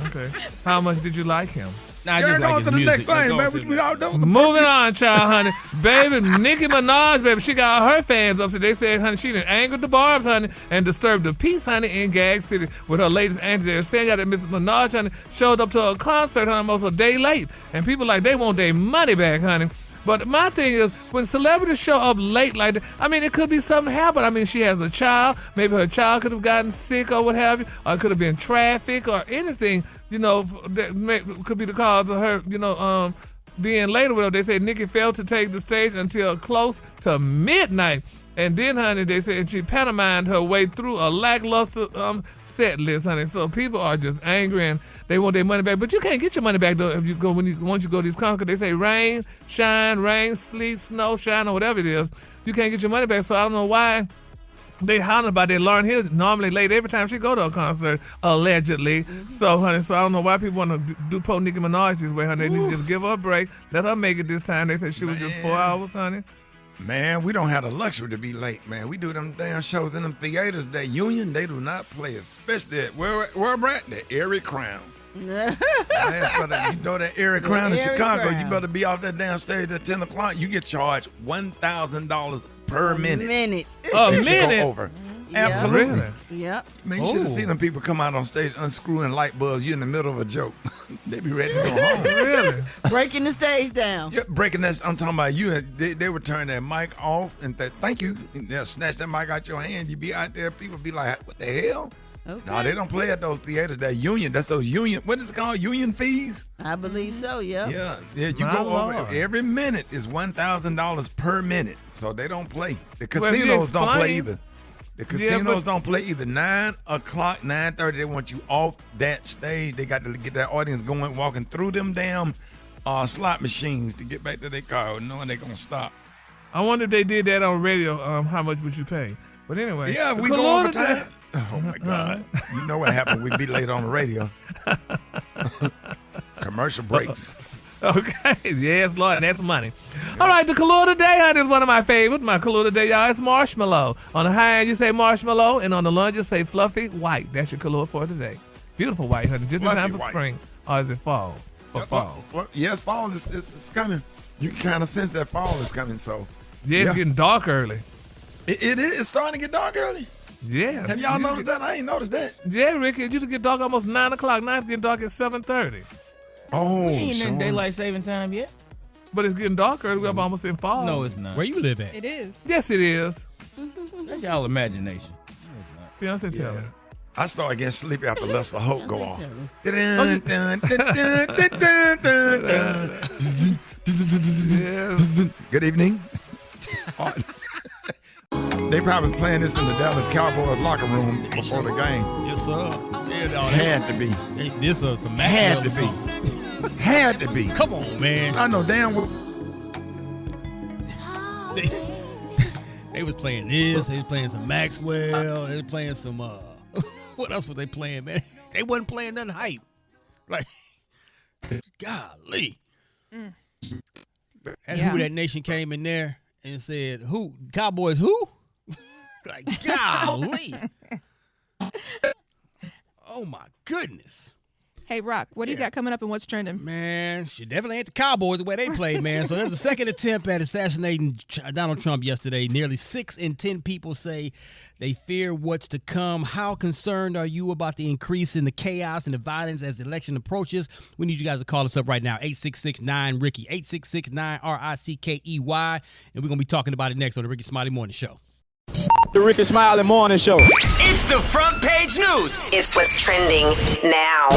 Okay. How much did you like him? I just like his music. Moving on, child, honey. Baby, Nicki Minaj, baby, she got her fans upset. They said, honey, she done angered the Barbs, honey, and disturbed the peace, honey, in Gag City with her latest antics. They were saying that Mrs. Minaj, honey, showed up to a concert, honey, almost a day late. And people like, they want their money back, honey. But my thing is, when celebrities show up late like that, it could be something happen. She has a child. Maybe her child could have gotten sick or what have you, or it could have been traffic or anything, that could be the cause of her, being late or whatever. They say Nicki failed to take the stage until close to midnight. And then, honey, they said she pantomimed her way through a lackluster set list, honey. So people are just angry and they want their money back. But you can't get your money back though if you go once you go to these concerts. They say rain, sleet, snow, shine, or whatever it is. You can't get your money back. So I don't know why they hollering about that. Lauryn Hill normally late every time she go to a concert, allegedly. So, honey, I don't know why people want to do poor Nicki Minaj this way, honey. They need to just give her a break. Let her make it this time. They said she was just 4 hours, honey. Man, we don't have the luxury to be late, man. We do them damn shows in them theaters. That Union, they do not play, especially at where I'm at, the Erie Crown. You know that Erie Crown in Chicago, you better be off that damn stage at 10 o'clock. You get charged $1,000 per minute. A minute? Go over. Absolutely. Yep. Man, you should have seen them people come out on stage unscrewing light bulbs. You in the middle of a joke. They be ready to go home. Really? Breaking the stage down. Yeah, breaking that. I'm talking about you. They would turn that mic off and thank you. They'll snatch that mic out your hand. You be out there. People be like, what the hell? Okay. No, they don't play at those theaters. That Union. That's those Union. What is it called? Union fees? I believe so, yeah. Yeah. You go over. Every minute is $1,000 per minute. So they don't play. The casinos don't play either. The casinos don't play either. 9 o'clock, 9:30, they want you off that stage. They got to get that audience going, walking through them damn slot machines to get back to their car, knowing they're going to stop. I wonder if they did that on radio, how much would you pay? But anyway. Yeah, we go over time. Oh, my God. You know what happened. We'd be late on the radio. Commercial breaks. Okay, yes, Lord, that's money. All right, the color today, honey, is one of my favorites. My color today, y'all, is marshmallow. On the high end, you say marshmallow, and on the low, you say fluffy white. That's your color for today. Beautiful white, honey, just in time for spring. Or is it fall? Fall. Well, yes, fall is coming. You can kind of sense that fall is coming, so. Yeah, it's getting dark early. It is. It's starting to get dark early. Yeah. Have y'all noticed that? I ain't noticed that. Yeah, Ricky, it used to get dark almost 9 o'clock. Now it's getting dark at 7:30. Oh, we ain't in daylight saving time yet. But it's getting darker. We're almost in fall. No, it's not. Where you live at? It is. Yes, it is. That's y'all imagination. No, it's not. Beyonce, tell me. I start getting sleepy after Lester Hope go on. Good evening. They probably was playing this in the Dallas Cowboys locker room before the game. Yes, sir. Had to be. This is some Had to be. Had to be. Come on, man. I know damn well. They was playing this. They was playing some Maxwell. They was playing some. What else was they playing, man? They wasn't playing nothing hype. Like, golly. And who that nation came in there and said, "Who Cowboys? Who?" Like, golly. Oh my goodness. Hey, Rock, what do you got coming up and what's trending? Man, she definitely ain't the Cowboys the way they played, man. So there's a second attempt at assassinating Donald Trump yesterday. Nearly 6 in 10 people say they fear what's to come. How concerned are you about the increase in the chaos and the violence as the election approaches? We need you guys to call us up right now, 866-9-RICKEY, 866-9-RICKEY, and we're going to be talking about it next on the Rickey Smiley Morning Show. The Rickey Smiley Morning Show. It's the front page news. It's what's trending now.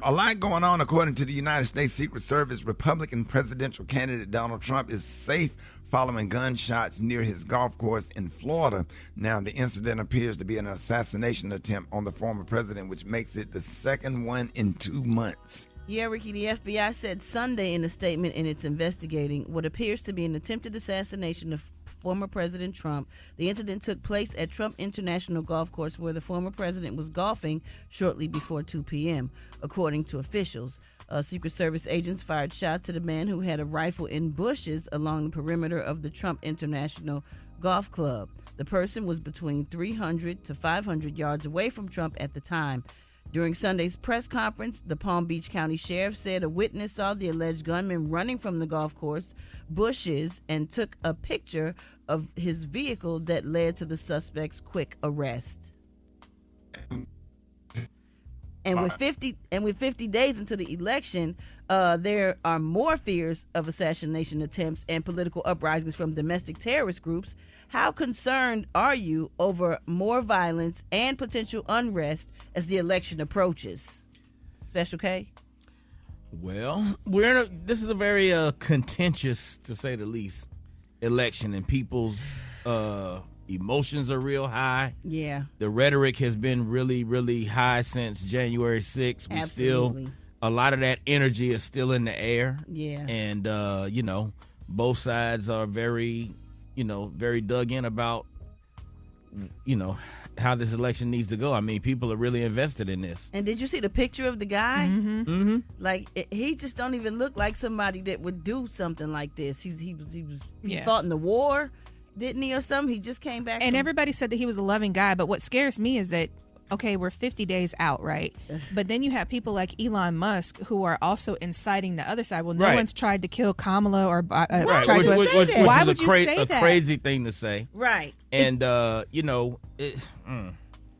A lot going on according to the United States Secret Service. Republican presidential candidate Donald Trump is safe following gunshots near his golf course in Florida. Now, the incident appears to be an assassination attempt on the former president, which makes it the second one in 2 months. Yeah, Ricky, the FBI said Sunday in a statement in its investigating what appears to be an attempted assassination of former President Trump. The incident took place at Trump International Golf Course where the former president was golfing shortly before 2 p.m., according to officials. Secret Service agents fired shots at a man who had a rifle in bushes along the perimeter of the Trump International Golf Club. The person was between 300 to 500 yards away from Trump at the time. During Sunday's press conference, the Palm Beach County Sheriff said a witness saw the alleged gunman running from the golf course bushes and took a picture of his vehicle that led to the suspect's quick arrest. And with 50 days into the election, there are more fears of assassination attempts and political uprisings from domestic terrorist groups. How concerned are you over more violence and potential unrest as the election approaches? Special K? Well, this is a very contentious, to say the least, election, and people's emotions are real high. Yeah. The rhetoric has been really, really high since January 6th. Absolutely. A lot of that energy is still in the air. Yeah. And, both sides are very, very dug in about, how this election needs to go. I mean, people are really invested in this. And did you see the picture of the guy? Mm-hmm. Mm-hmm. Like, he just don't even look like somebody that would do something like this. He fought in the war, didn't he, or something? He just came back. And everybody said that he was a loving guy. But what scares me is that, okay, we're 50 days out, right? But then you have people like Elon Musk who are also inciting the other side. Well, no one's tried to kill Kamala or tried to. Why would you say that? A crazy thing to say. Right. And,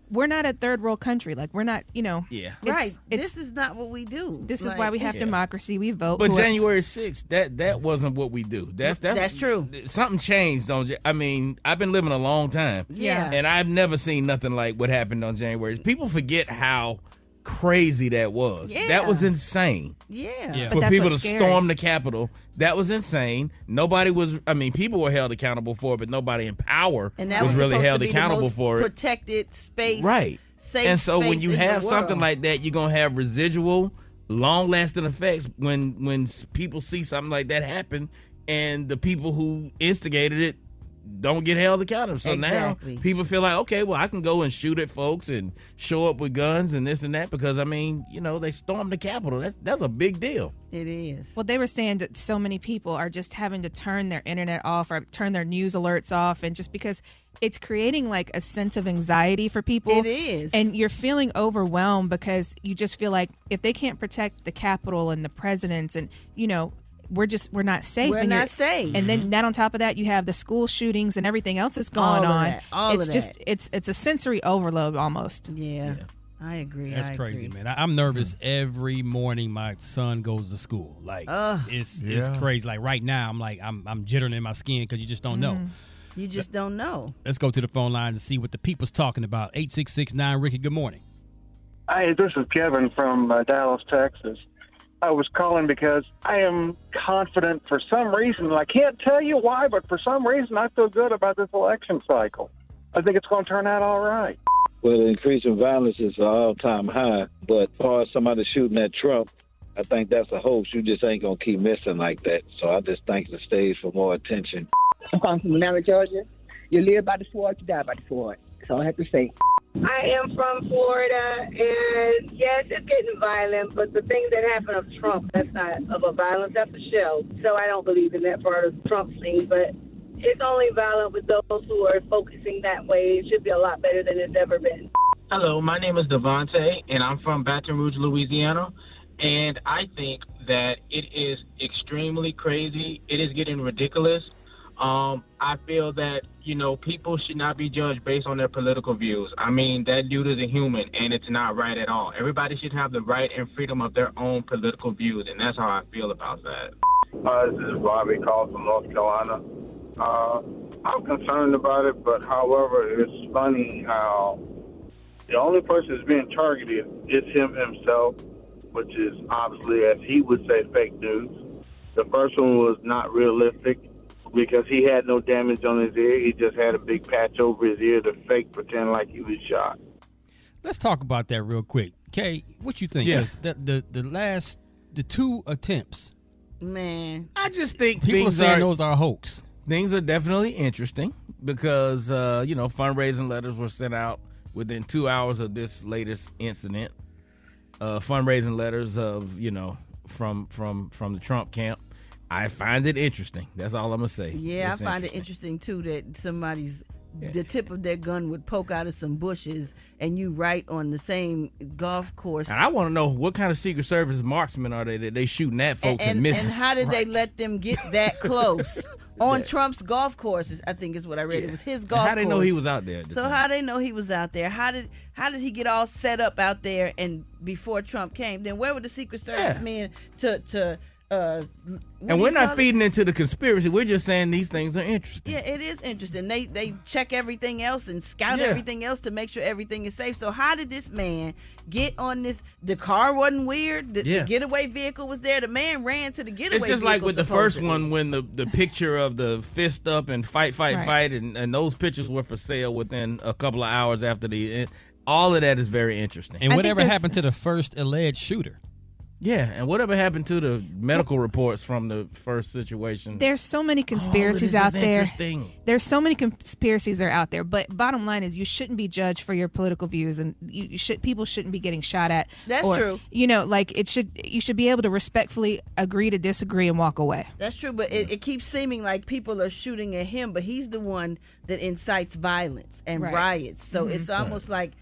we're not a third world country. Like, we're not, Yeah. Right. This is not what we do. This is why we have democracy. We vote. But January 6th, that wasn't what we do. That's true. Something changed I mean, I've been living a long time. Yeah. And I've never seen nothing like what happened on January. People forget how crazy that was. Yeah. That was insane. Yeah. For people to storm the Capitol, that was insane. People were held accountable for it, but nobody in power was really held accountable for it. Protected space. Right. Safe and so space when you in have the something world. like that, you're going to have residual, long-lasting effects when people see something like that happen, and the people who instigated it don't get held accountable. So Exactly. now people feel like, okay, well, I can go and shoot at folks and show up with guns and this and that because, they stormed the Capitol. That's a big deal. It is. Well, they were saying that so many people are just having to turn their internet off or turn their news alerts off, and just because it's creating like a sense of anxiety for people. It is. And you're feeling overwhelmed because you just feel like if they can't protect the Capitol and the presidents and, we're not safe. We're not safe. And then on top of that, you have the school shootings and everything else that's going on. It's a sensory overload almost. Yeah. I agree. That's crazy, man. I'm nervous every morning my son goes to school. Like, it's crazy. Like right now, I'm jittering in my skin because you just don't know. You just don't know. Let's go to the phone line to see what the people's talking about. 866-9 Ricky. Good morning. Hi, this is Kevin from Dallas, Texas. I was calling because I am confident for some reason, and I can't tell you why, but for some reason I feel good about this election cycle. I think it's going to turn out all right. Well, the increase in violence is an all-time high, but as far as somebody shooting at Trump, I think that's a hoax. You just ain't going to keep missing like that. So I just thank the stage for more attention. I'm calling from Atlanta, Georgia. You live by the sword, you die by the sword. That's all I have to say. I am from Florida, and yes, it's getting violent, but the things that happen of Trump, that's not of a violence, that's a show. So I don't believe in that part of the Trump scene, but it's only violent with those who are focusing that way. It should be a lot better than it's ever been. Hello, my name is Devontae, and I'm from Baton Rouge, Louisiana, and I think that it is extremely crazy. It is getting ridiculous. I feel that, people should not be judged based on their political views. I mean, that dude is a human, and it's not right at all. Everybody should have the right and freedom of their own political views, and that's how I feel about that. This is Bobby calling from North Carolina. I'm concerned about it, but however, it's funny how the only person that's being targeted is him himself, which is obviously, as he would say, fake news. The first one was not realistic because he had no damage on his ear. He just had a big patch over his ear to fake pretend like he was shot. Let's talk about that real quick. Kay, what you think? Yeah. 'Cause the last the 2 attempts. Man, I just think people are saying those are a hoax. Things are definitely interesting because fundraising letters were sent out within 2 hours of this latest incident. Fundraising letters of from the Trump camp. I find it interesting. That's all I'm gonna say. Yeah, I find it interesting too that somebody's the tip of their gun would poke out of some bushes, and you right on the same golf course. And I want to know what kind of Secret Service marksmen are they that they shooting at folks and missing? And how did they let them get that close on Trump's golf courses? I think is what I read. It was his golf course. How they know he was out there? How they know he was out there? How did he get all set up out there and before Trump came? Then where were the Secret Service men to and we're not feeding into the conspiracy. We're just saying these things are interesting. Yeah, it is interesting. They check everything else and scout everything else to make sure everything is safe. So how did this man get on this? The car wasn't weird. The getaway vehicle was there. The man ran to the getaway vehicle. It's just like with the first one when the picture of the fist up and fight, and those pictures were for sale within a couple of hours after all of that is very interesting. And whatever happened to the first alleged shooter? Yeah, and whatever happened to the medical reports from the first situation? There's so many conspiracies out there. There's so many conspiracies that are out there. But bottom line is, you shouldn't be judged for your political views, and people shouldn't be getting shot at. That's true. You should be able to respectfully agree to disagree and walk away. That's true, but it keeps seeming like people are shooting at him, but he's the one that incites violence and riots. So it's almost like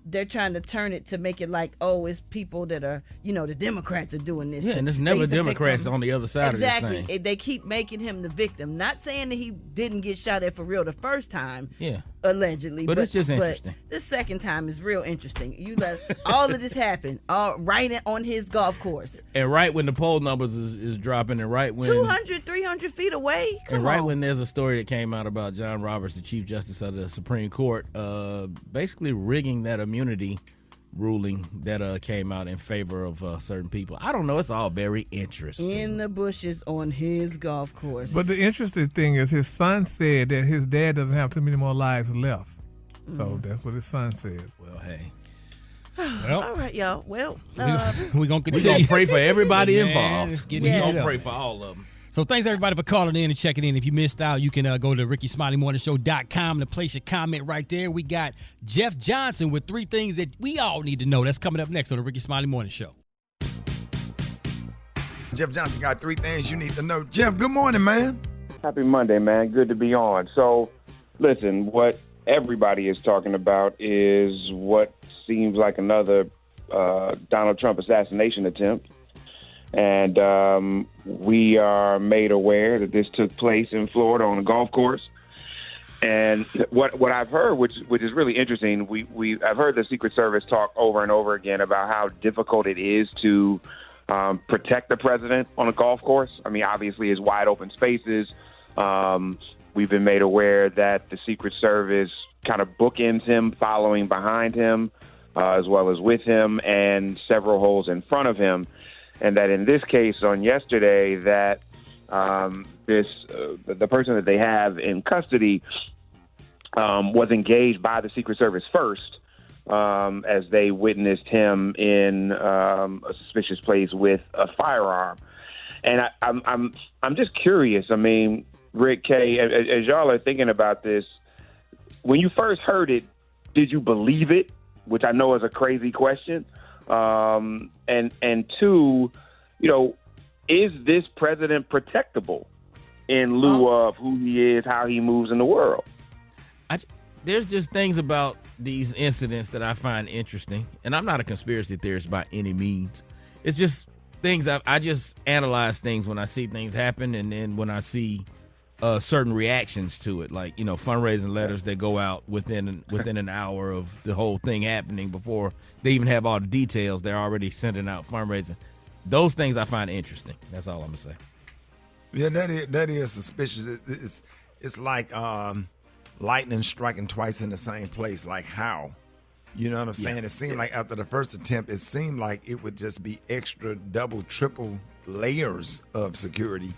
they're trying to turn it to make it like, oh, it's people that are, the Democrats are doing this. Yeah, and there's never Democrats on the other side of this thing. Exactly. They keep making him the victim. Not saying that he didn't get shot at for real the first time. Yeah. Allegedly. But it's just interesting. The second time is real interesting. You let all of this happen right on his golf course. And right when the poll numbers is dropping, and right when 200, 300 feet away. Come on. When there's a story that came out about John Roberts, the Chief Justice of the Supreme Court, basically rigging that immunity ruling that came out in favor of certain people. I don't know. It's all very interesting. In the bushes on his golf course. But the interesting thing is his son said that his dad doesn't have too many more lives left. So that's what his son said. Well, hey. Well, all right, y'all. Well, we're going to pray for everybody involved. We're going to pray for all of them. So thanks, everybody, for calling in and checking in. If you missed out, you can go to RickeySmileyMorningShow.com to place your comment right there. We got Jeff Johnson with 3 things that we all need to know. That's coming up next on the Rickey Smiley Morning Show. Jeff Johnson got 3 things you need to know. Jeff, good morning, man. Happy Monday, man. Good to be on. So, listen, what everybody is talking about is what seems like another Donald Trump assassination attempt. And we are made aware that this took place in Florida on a golf course. And what I've heard, which is really interesting, I've heard the Secret Service talk over and over again about how difficult it is to protect the president on a golf course. I mean, obviously, it's wide open spaces. We've been made aware that the Secret Service kind of bookends him, following behind him, as well as with him, and several holes in front of him. And that in this case, on yesterday, that the person that they have in custody was engaged by the Secret Service first, as they witnessed him in a suspicious place with a firearm. And I'm just curious. I mean, Rick K, as y'all are thinking about this, when you first heard it, did you believe it? Which I know is a crazy question. And 2, is this president protectable in lieu of who he is, how he moves in the world? There's just things about these incidents that I find interesting, and I'm not a conspiracy theorist by any means. It's just things I just analyze things when I see things happen, and then when I see certain reactions to it, like fundraising letters that go out within an hour of the whole thing happening before they even have all the details. They're already sending out fundraising. Those things I find interesting. That's all I'm gonna say. Yeah, that is suspicious. It's like lightning striking twice in the same place. Like how? You know what I'm saying? Yeah. It seemed like after the first attempt, it seemed like it would just be extra, double, triple layers of security.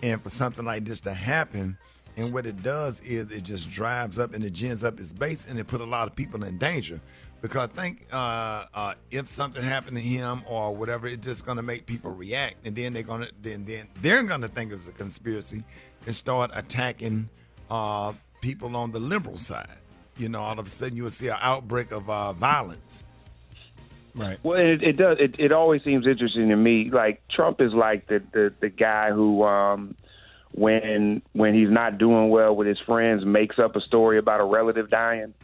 And for something like this to happen, And what it does is it just drives up and it gins up its base, and it put a lot of people in danger. Because I think if something happened to him or whatever, it's just going to make people react, and then they're going to think it's a conspiracy and start attacking people on the liberal side. All of a sudden you'll see an outbreak of violence. Right. Well, it does. It always seems interesting to me. Like Trump is like the guy who, when he's not doing well with his friends, makes up a story about a relative dying.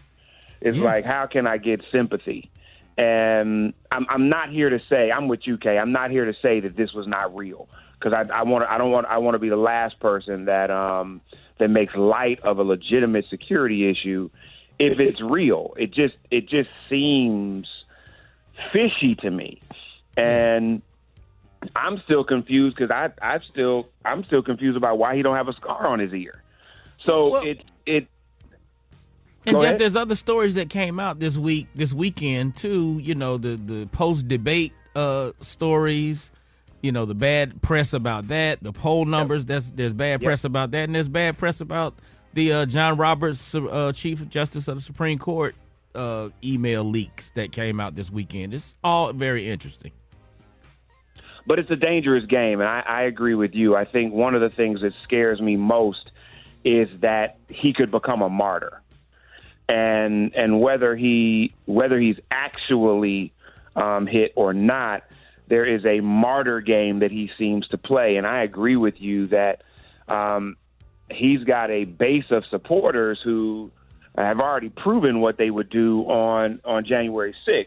It's like, how can I get sympathy? And I'm not here to say, I'm with you, Kay. I'm not here to say that this was not real, because I want to be the last person that makes light of a legitimate security issue if it's real. It just seems fishy to me, and I'm still confused because I'm still confused about why he don't have a scar on his ear. So And Jeff, there's other stories that came out this weekend too. The post-debate stories. The bad press about that. The poll numbers. There's bad press about that, and there's bad press about the John Roberts, Chief Justice of the Supreme Court, email leaks that came out this weekend. It's all very interesting. But it's a dangerous game, and I agree with you. I think one of the things that scares me most is that he could become a martyr. And whether he's actually hit or not, there is a martyr game that he seems to play. And I agree with you that he's got a base of supporters who have already proven what they would do on January 6th.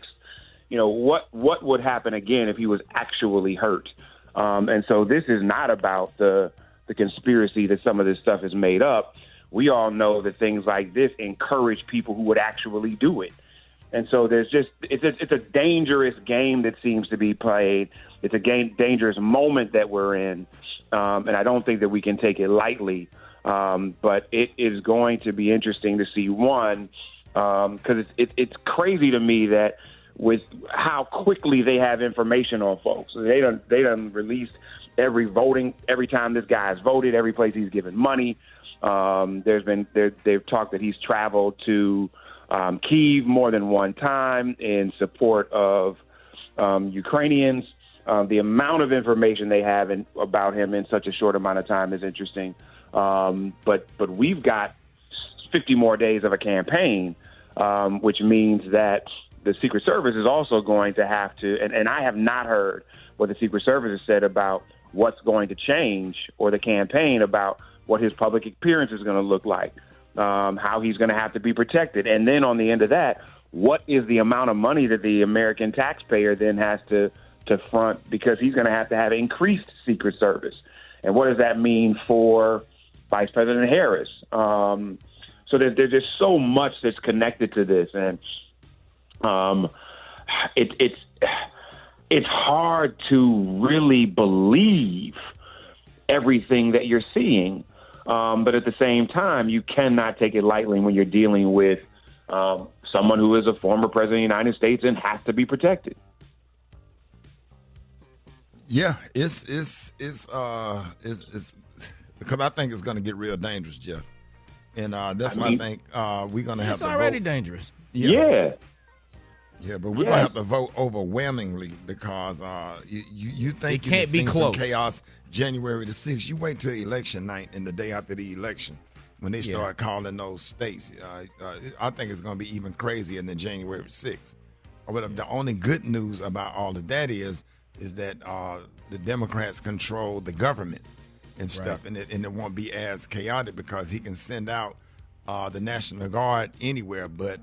What would happen again if he was actually hurt? And so this is not about the conspiracy that some of this stuff is made up. We all know that things like this encourage people who would actually do it. And so it's a dangerous game that seems to be played. It's a dangerous moment that we're in. And I don't think that we can take it lightly. But it is going to be interesting to see, one, because it's crazy to me that with how quickly they have information on folks. They done released every time this guy has voted, every place he's given money. They've talked that he's traveled to Kyiv more than one time in support of Ukrainians. The amount of information they have about him in such a short amount of time is interesting. But we've got 50 more days of a campaign, which means that the Secret Service is also going to have to, and I have not heard what the Secret Service has said about what's going to change, or the campaign about what his public appearance is going to look like, how he's going to have to be protected. And then on the end of that, what is the amount of money that the American taxpayer then has to front, because he's going to have increased Secret Service. And what does that mean for Vice President Harris? So there's just so much that's connected to this. And it's hard to really believe everything that you're seeing. But at the same time, you cannot take it lightly when you're dealing with someone who is a former president of the United States and has to be protected. Yeah, it's because I think it's going to get real dangerous, Jeff. And that's why I think we're going to have to vote. It's already dangerous. Yeah. Yeah, but we're going to have to vote overwhelmingly because you think it can't be close. Some chaos January the 6th. You wait till election night and the day after the election when they start calling those states. I think it's going to be even crazier than January 6th. But the only good news about all of that is that the Democrats control the government and stuff, right. and it won't be as chaotic because he can send out the National Guard anywhere. But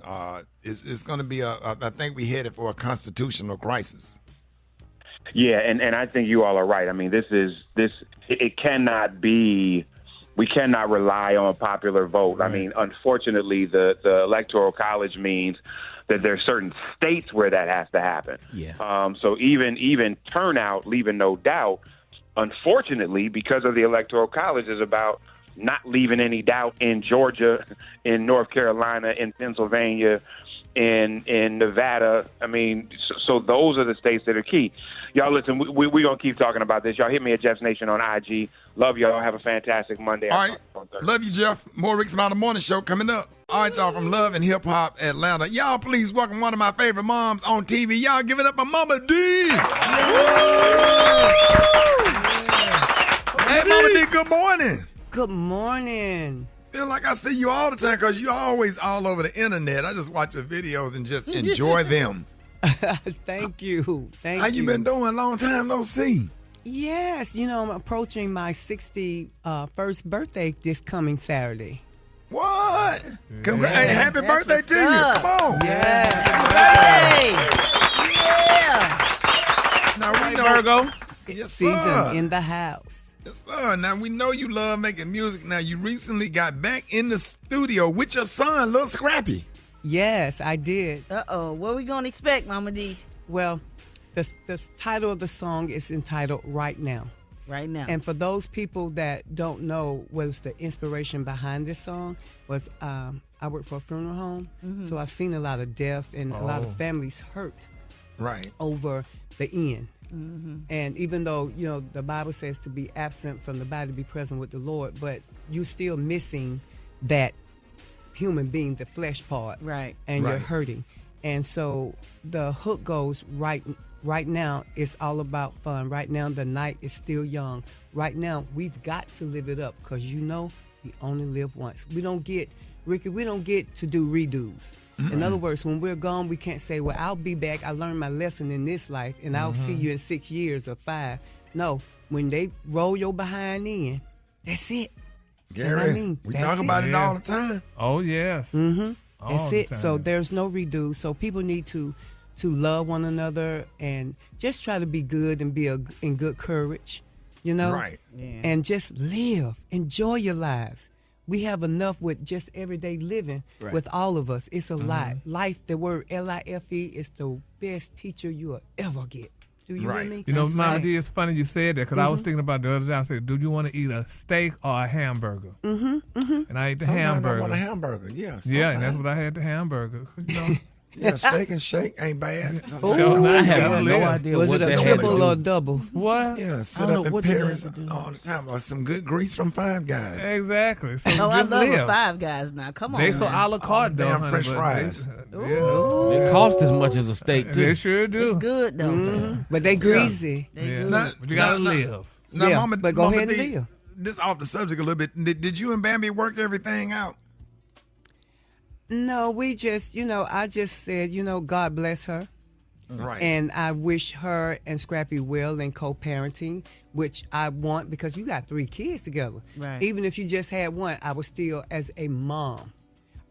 it's going to be I think we headed for a constitutional crisis. Yeah, and I think you all are right. I mean, it cannot be. We cannot rely on a popular vote. Right. I mean, unfortunately, the Electoral College means that there are certain states where that has to happen. Yeah. So even turnout, leaving no doubt, unfortunately, because of the Electoral College, is about not leaving any doubt in Georgia, in North Carolina, in Pennsylvania, in Nevada. I mean, so those are the states that are key. Y'all, listen, we're going to keep talking about this. Y'all hit me at Jeff's Nation on IG. Love y'all. Have a fantastic Monday. All right. 1:30. Love you, Jeff. More Rickey Smiley Morning Show coming up. All right, y'all, from Love and Hip Hop Atlanta. Y'all, please welcome one of my favorite moms on TV. Y'all give it up for Mama D. Hey, Mama D, good morning. Good morning. Feel like I see you all the time because you're always all over the internet. I just watch your videos and just enjoy them. Thank you. How you been doing? Long time no see. Yes, I'm approaching my 61st birthday this coming Saturday. What? Hey, happy birthday to you. Come on. Yeah. Now we know Virgo. Yes, Season sir. in the house. Yes, sir. Now we know you love making music. Now you recently got back in the studio with your son, Lil Scrappy. Yes, I did. Uh-oh. What we going to expect, Mama D? Well, the title of the song is entitled Right Now. Right Now. And for those people that don't know what was the inspiration behind this song was I work for a funeral home, so I've seen a lot of death and a lot of families hurt over the end. And even though, the Bible says to be absent from the body, to be present with the Lord, but you still missing that human being, the flesh part. Right. And you're hurting. And so the hook goes right now it's all about fun. Right now the night is still young. Right now we've got to live it up because we only live once. We don't get to do redos. In other words, when we're gone, we can't say, well, I'll be back. I learned my lesson in this life and I'll see you in 6 years or 5. No, when they roll your behind in, that's it. Gary, you know what I mean? we talk about it all the time. Oh, yes. That's it. So there's no redo. So people need to love one another and just try to be good and be in good courage, Right. Yeah. And just live. Enjoy your lives. We have enough with just everyday living with all of us. It's a lot. Life, the word L-I-F-E, is the best teacher you'll ever get. Do you hear me? Mama D, it's funny you said that because I was thinking about the other day. I said, do you want to eat a steak or a hamburger? And I ate the hamburger. I want a hamburger, yeah. Yeah, and that's what I had, the hamburger. Yeah, steak and shake ain't bad. I have no idea. Was what it a that triple had or to do. double? What? Yeah, sit up in Paris all the time. Or some good grease from Five Guys. Exactly. So I just love live. a Five Guys now. Come on. They so a la carte, though. Damn French fries. It costs as much as a steak, too. They sure do. It's good, though. But they greasy. They good. But you got to live. Now, but go ahead and live. This off the subject a little bit. Did you and Bambi work everything out? No, we just, I just said, God bless her. Right. And I wish her and Scrappy well in co-parenting, which I want because you got 3 kids together. Right. Even if you just had one, I was still, as a mom,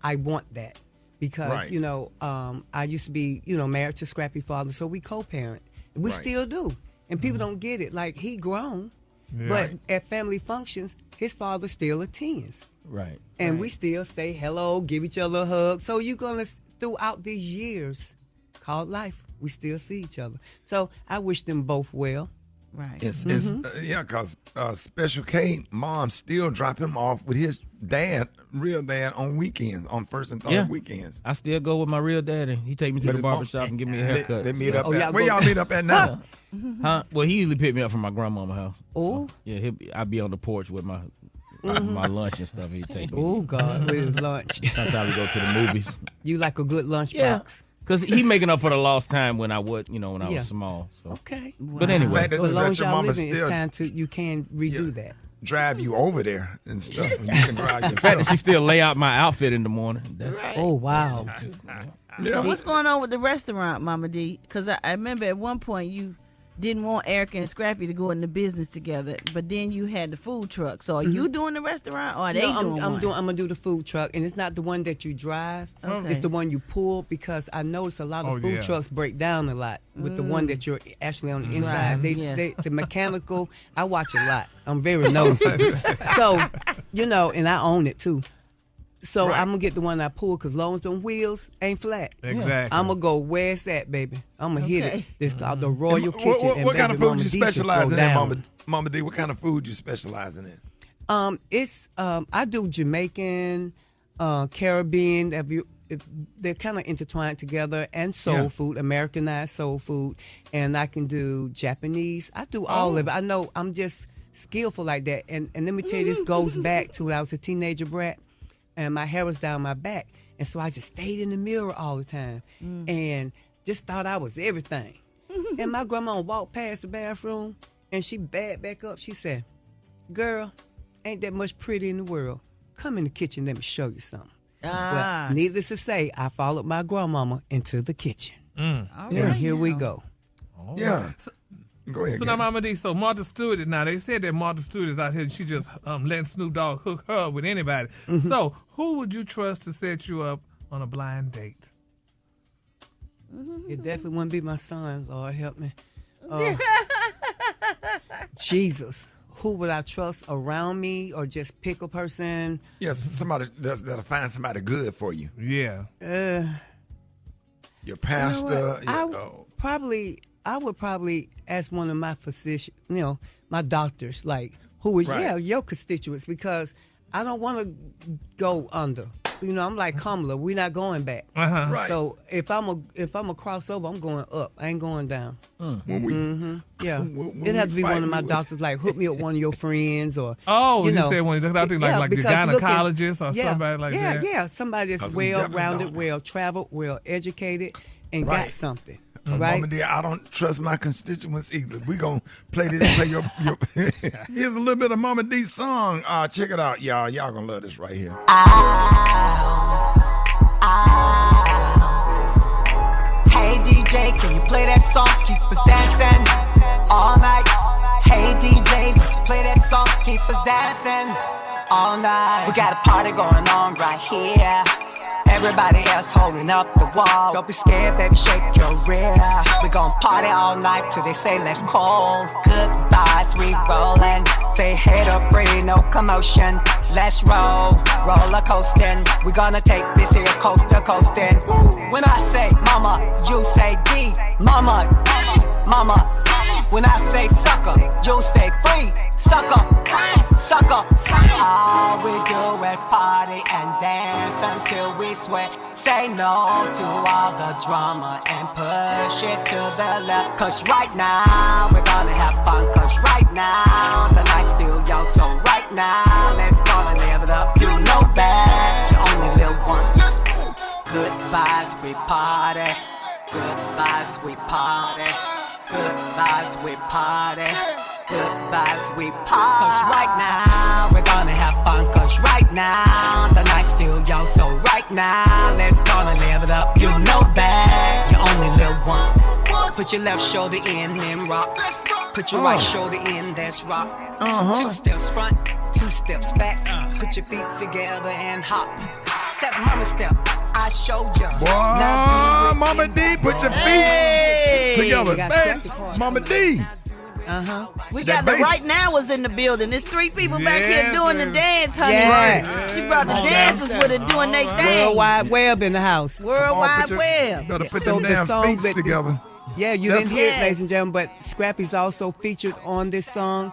I want that. Because, I used to be, married to Scrappy father, so we co-parent. We still do. And people don't get it. Like, he grown, but at family functions, his father still attends. Right. And we still say hello, give each other a hug. So you're going to, throughout these years called life, we still see each other. So I wish them both well. Right. It's because Special K, mom still drop him off with his dad, real dad, on weekends, on first and third weekends. I still go with my real daddy. He take me to the barbershop and give me a haircut. They meet up at, where y'all meet up at now? Huh? Well, he usually pick me up from my grandmama's house. Oh. So, yeah, I'll be on the porch with my lunch and stuff. He'd take me. Oh, God, with his lunch. Sometimes we go to the movies. You like a good lunch box? Because he making up for the lost time when I was, when I was small. So. Okay. But anyway. Well, as long as y'all living, it's time you can redo that. Drive you over there and stuff. And you can drive The fact yourself. that she still lay out my outfit in the morning. That's Oh, wow. So what's going on with the restaurant, Mama D? Because I remember at one point you didn't want Erica and Scrappy to go into business together, but then you had the food truck. So are you doing the restaurant or are they doing one? I'm gonna do the food truck, and it's not the one that you drive. Okay. It's the one you pull, because I notice a lot of food trucks break down a lot with the one that you're actually on the inside. They the mechanical. I watch a lot. I'm very nosy. So, and I own it too. So I'm gonna get the one I pull, because long as them wheels ain't flat. Exactly. I'm gonna go, where's that, baby? I'm gonna hit it. It's called the Royal Kitchen. What kind of food Mama you D can specialize throw in, down. Mama D? What kind of food you specializing in? It's I do Jamaican, Caribbean. They're kind of intertwined together, and soul food, Americanized soul food, and I can do Japanese. I do all of it. I know I'm just skillful like that. And let me tell you, this goes back to when I was a teenager brat, and my hair was down my back. And so I just stayed in the mirror all the time and just thought I was everything. And my grandma walked past the bathroom, and she backed back up. She said, girl, ain't that much pretty in the world. Come in the kitchen, let me show you something. Well, needless to say, I followed my grandmama into the kitchen. And here we go. Yeah. Go ahead. So now, Mama D, so Martha Stewart is now. They said that Martha Stewart is out here and she just letting Snoop Dogg hook her up with anybody. So who would you trust to set you up on a blind date? It definitely wouldn't be my son. Lord help me. Jesus. Who would I trust around me, or just pick a person? Yes, somebody that'll find somebody good for you. Yeah. Your pastor. I would probably ask one of my physicians, my doctors, like, who is your constituents, because I don't want to go under. I'm like Kamala. We're not going back. Right. So if I'm a crossover, I'm going up. I ain't going down. It'd have to be one of my doctors, like hook me up with one of your friends, or you said one. I think like the gynecologist or somebody like that. Yeah, somebody that's well-rounded, well-traveled, well-educated, and got something. Right? Mama dear, I don't trust my constituents either. We're going to play this. Your Here's a little bit of Mama D's song. Check it out, y'all. Y'all going to love this right here. Hey DJ, can you play that song? Keep us dancing all night. Hey DJ, let's play that song. Keep us dancing all night. We got a party going on right here. Everybody else holding up the wall. Don't be scared, baby, shake your rear. We gon' party all night till they say let's call. Good vibes, we rollin'. Say head up free, no commotion. Let's roll, roller coastin'. We gonna take this here coast to coastin'. When I say mama, you say D. Mama, mama. When I say sucker, you stay free. Sucker, sucker. All we do is party and dance until we sweat. Say no to all the drama and push it to the left. Cause right now we're gonna have fun. Cause right now the night's still young. So right now let's gonna live it up. You know that you only live once. Good vibes, we party. Good vibes, we party. Good vibes, we party. Good vibes, we party. Cause right now we're gonna have fun. Cause right now the night's still young. So right now let's gonna live it up. You know that you only live once. Put your left shoulder in and rock. Put your right shoulder in, that's rock. 2 steps front, 2 steps back. Put your feet together and hop. That mama step, I showed you. Whoa, Mama D, put your feet together. Mama D. We got the Right Now was in the building. There's 3 people back here doing the dance, honey. Yes. She brought the dancers with her doing their thing. World Wide Web in the house. World Wide Web. Better put them damn feet together. Yeah, you didn't hear it, ladies and gentlemen, but Scrappy's also featured on this song.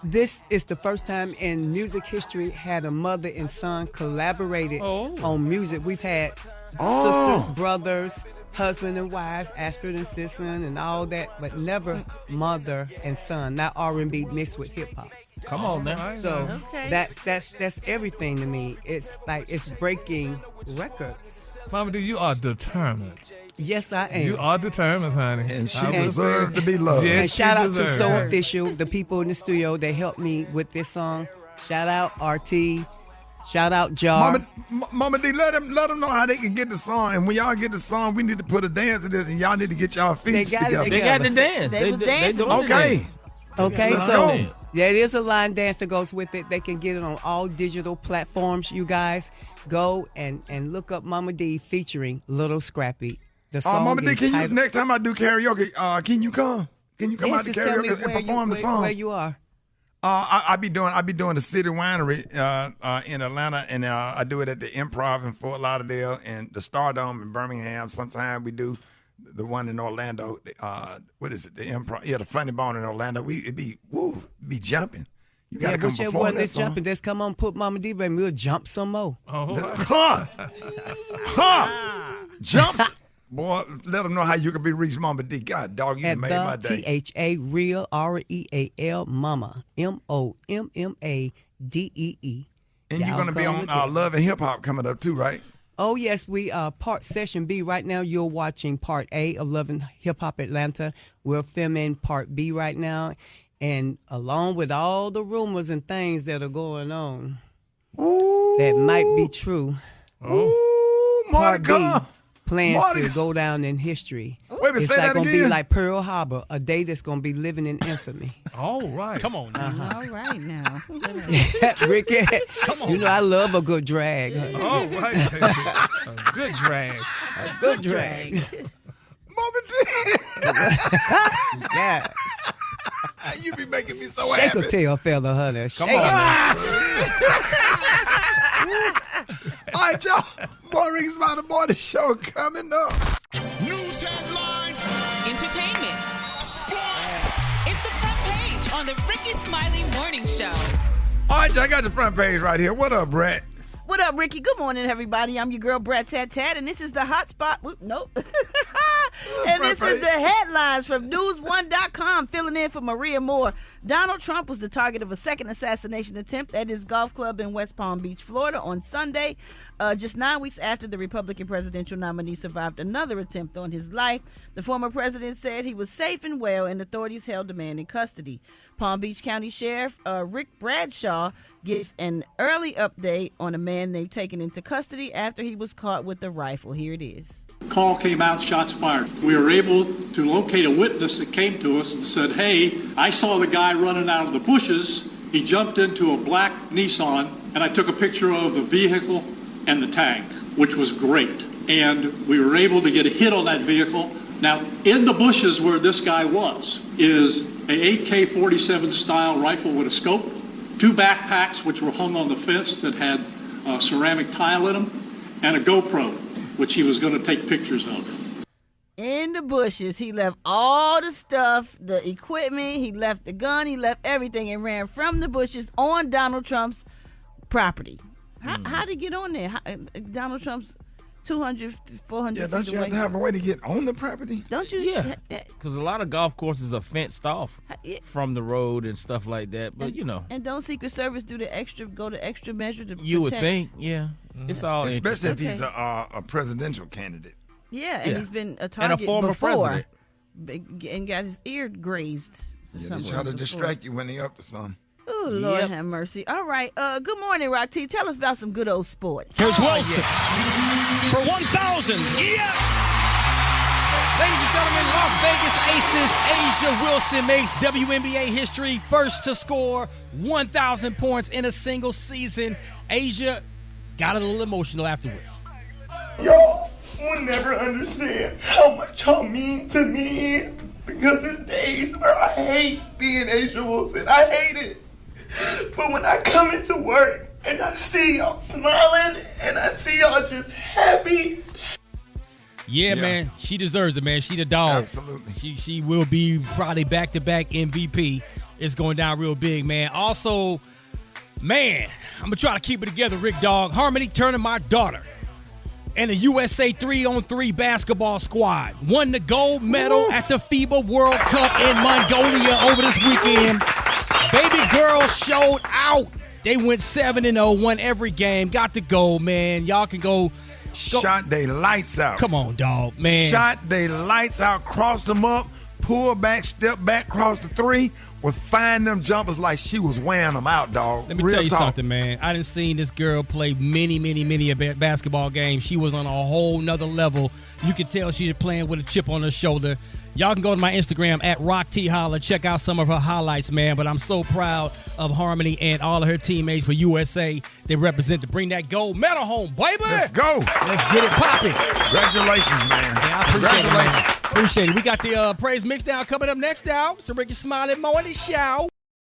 This is the first time in music history had a mother and son collaborated on music. We've had sisters, brothers, husband and wives, Astrid and Sisson and all that, but never mother and son, not R&B mixed with hip hop. Come on now. So that's everything to me. It's like it's breaking records. Mama D, you are determined. Yes, I am. You are determined, honey. And she deserves to be loved. Yes, and shout out to So Official, the people in the studio. They helped me with this song. Shout out RT. Shout out Jar. Mama D, let them know how they can get the song. And when y'all get the song, we need to put a dance to this, and y'all need to get y'all feet together. They got the dance. They doing the dance. Okay, so it is a line dance that goes with it. They can get it on all digital platforms. You guys go and look up Mama D featuring Little Scrappy. The song Mama D, can you next time I do karaoke? Can you come? Can you come out to karaoke and perform the song? Where you are? I be doing the City Winery in Atlanta, and I do it at the Improv in Fort Lauderdale and the Stardome in Birmingham. Sometimes we do the one in Orlando. What is it? The Improv? Yeah, the Funny Bone in Orlando. It be jumping. You gotta come whichever perform one that that's song. jumping, just come on, put Mama D, baby. We'll jump some more. Jumps. Boy, let them know how you can be reached, Mama D. God, dog, you At made my day. THA Real REAL Mama MOMMADEE. And you're going to be on Love and Hip Hop coming up too, right? Oh, yes. We part Session B. Right now, you're watching Part A of Love and Hip Hop Atlanta. We're filming Part B right now. And along with all the rumors and things that are going on that might be true, Part B plans to go down in history. It's like going to be like Pearl Harbor, a day that's going to be living in infamy. All right. Come on now. All right now. Ricky, come on. You know I love a good drag. All right. A good drag. A good drag. Mama D. Yes. You be making me so Shake happy. a tail, fella, honey. Come on, man. All right, y'all. Rickey Smiley Morning Show coming up. News headlines, entertainment, sports. It's the front page on the Rickey Smiley Morning Show. All right, y'all, I got the front page right here. What up, Brett? What up, Ricky? Good morning, everybody. I'm your girl, Brett Tat Tat, and this is the hot spot. Nope. And this is the headlines from News1.com. Filling in for Maria Moore. Donald Trump was the target of a second assassination attempt at his golf club in West Palm Beach, Florida on Sunday, just 9 weeks after the Republican presidential nominee survived another attempt on his life. The former president said he was safe and well, and authorities held the man in custody. Palm Beach County Sheriff Rick Bradshaw gives an early update on a man they've taken into custody after he was caught with a rifle. Here it is. Call came out, shots fired. We were able to locate a witness that came to us and said, hey, I saw the guy running out of the bushes. He jumped into a black Nissan, and I took a picture of the vehicle and the tag, which was great. And we were able to get a hit on that vehicle. Now, in the bushes where this guy was is a AK-47 style rifle with a scope, 2 backpacks which were hung on the fence that had ceramic tile in them, and a GoPro, which he was going to take pictures of. In the bushes, he left all the stuff, the equipment, he left the gun, he left everything, and ran from the bushes on Donald Trump's property. How did he get on there? Donald Trump's 200, 400 feet away. Don't you have to have a way to get on the property? Don't you? Yeah, because a lot of golf courses are fenced off from the road and stuff like that. But and don't Secret Service go the extra measure to you protect? Would think, yeah. It's all especially if he's a presidential candidate. Yeah, and he's been a target and a former before, president, and got his ear grazed. Yeah, they try to distract you when they up to something. Oh, Lord have mercy. All right. Good morning, Rock T. Tell us about some good old sports. Here's Wilson for 1,000. Yes! Ladies and gentlemen, Las Vegas Aces Asia Wilson makes WNBA history, first to score 1,000 points in a single season. Asia got a little emotional afterwards. Y'all will never understand how much y'all mean to me, because there's days where I hate being Asia Wilson. I hate it. But when I come into work and I see y'all smiling and I see y'all just happy. Yeah, man. She deserves it, man. She the dog. Absolutely. She will be probably back-to-back MVP. It's going down real big, man. Also, man, I'm going to try to keep it together, Rick Dog. Harmony Turner, my daughter, and the USA 3-on-3 basketball squad won the gold medal at the FIBA World Cup in Mongolia over this weekend. Baby girls showed out. They went 7-0, won every game, got the gold, man. Y'all can go. Shot they lights out. Come on, dog, man. Shot they lights out, crossed them up, pull back, step back, cross the 3, was firing them jumpers like she was wearing them out, dog. Let me tell you something, man. I done seen this girl play many basketball games. She was on a whole nother level. You can tell she's playing with a chip on her shoulder. Y'all can go to my Instagram at RockTHolla. Check out some of her highlights, man. But I'm so proud of Harmony and all of her teammates for USA. They represent to bring that gold medal home, baby. Let's go. Let's get it popping. Congratulations, man. Yeah, I appreciate it, man. Appreciate it. We got the praise mix down coming up next, y'all. So Rickey Smiley Morning Show.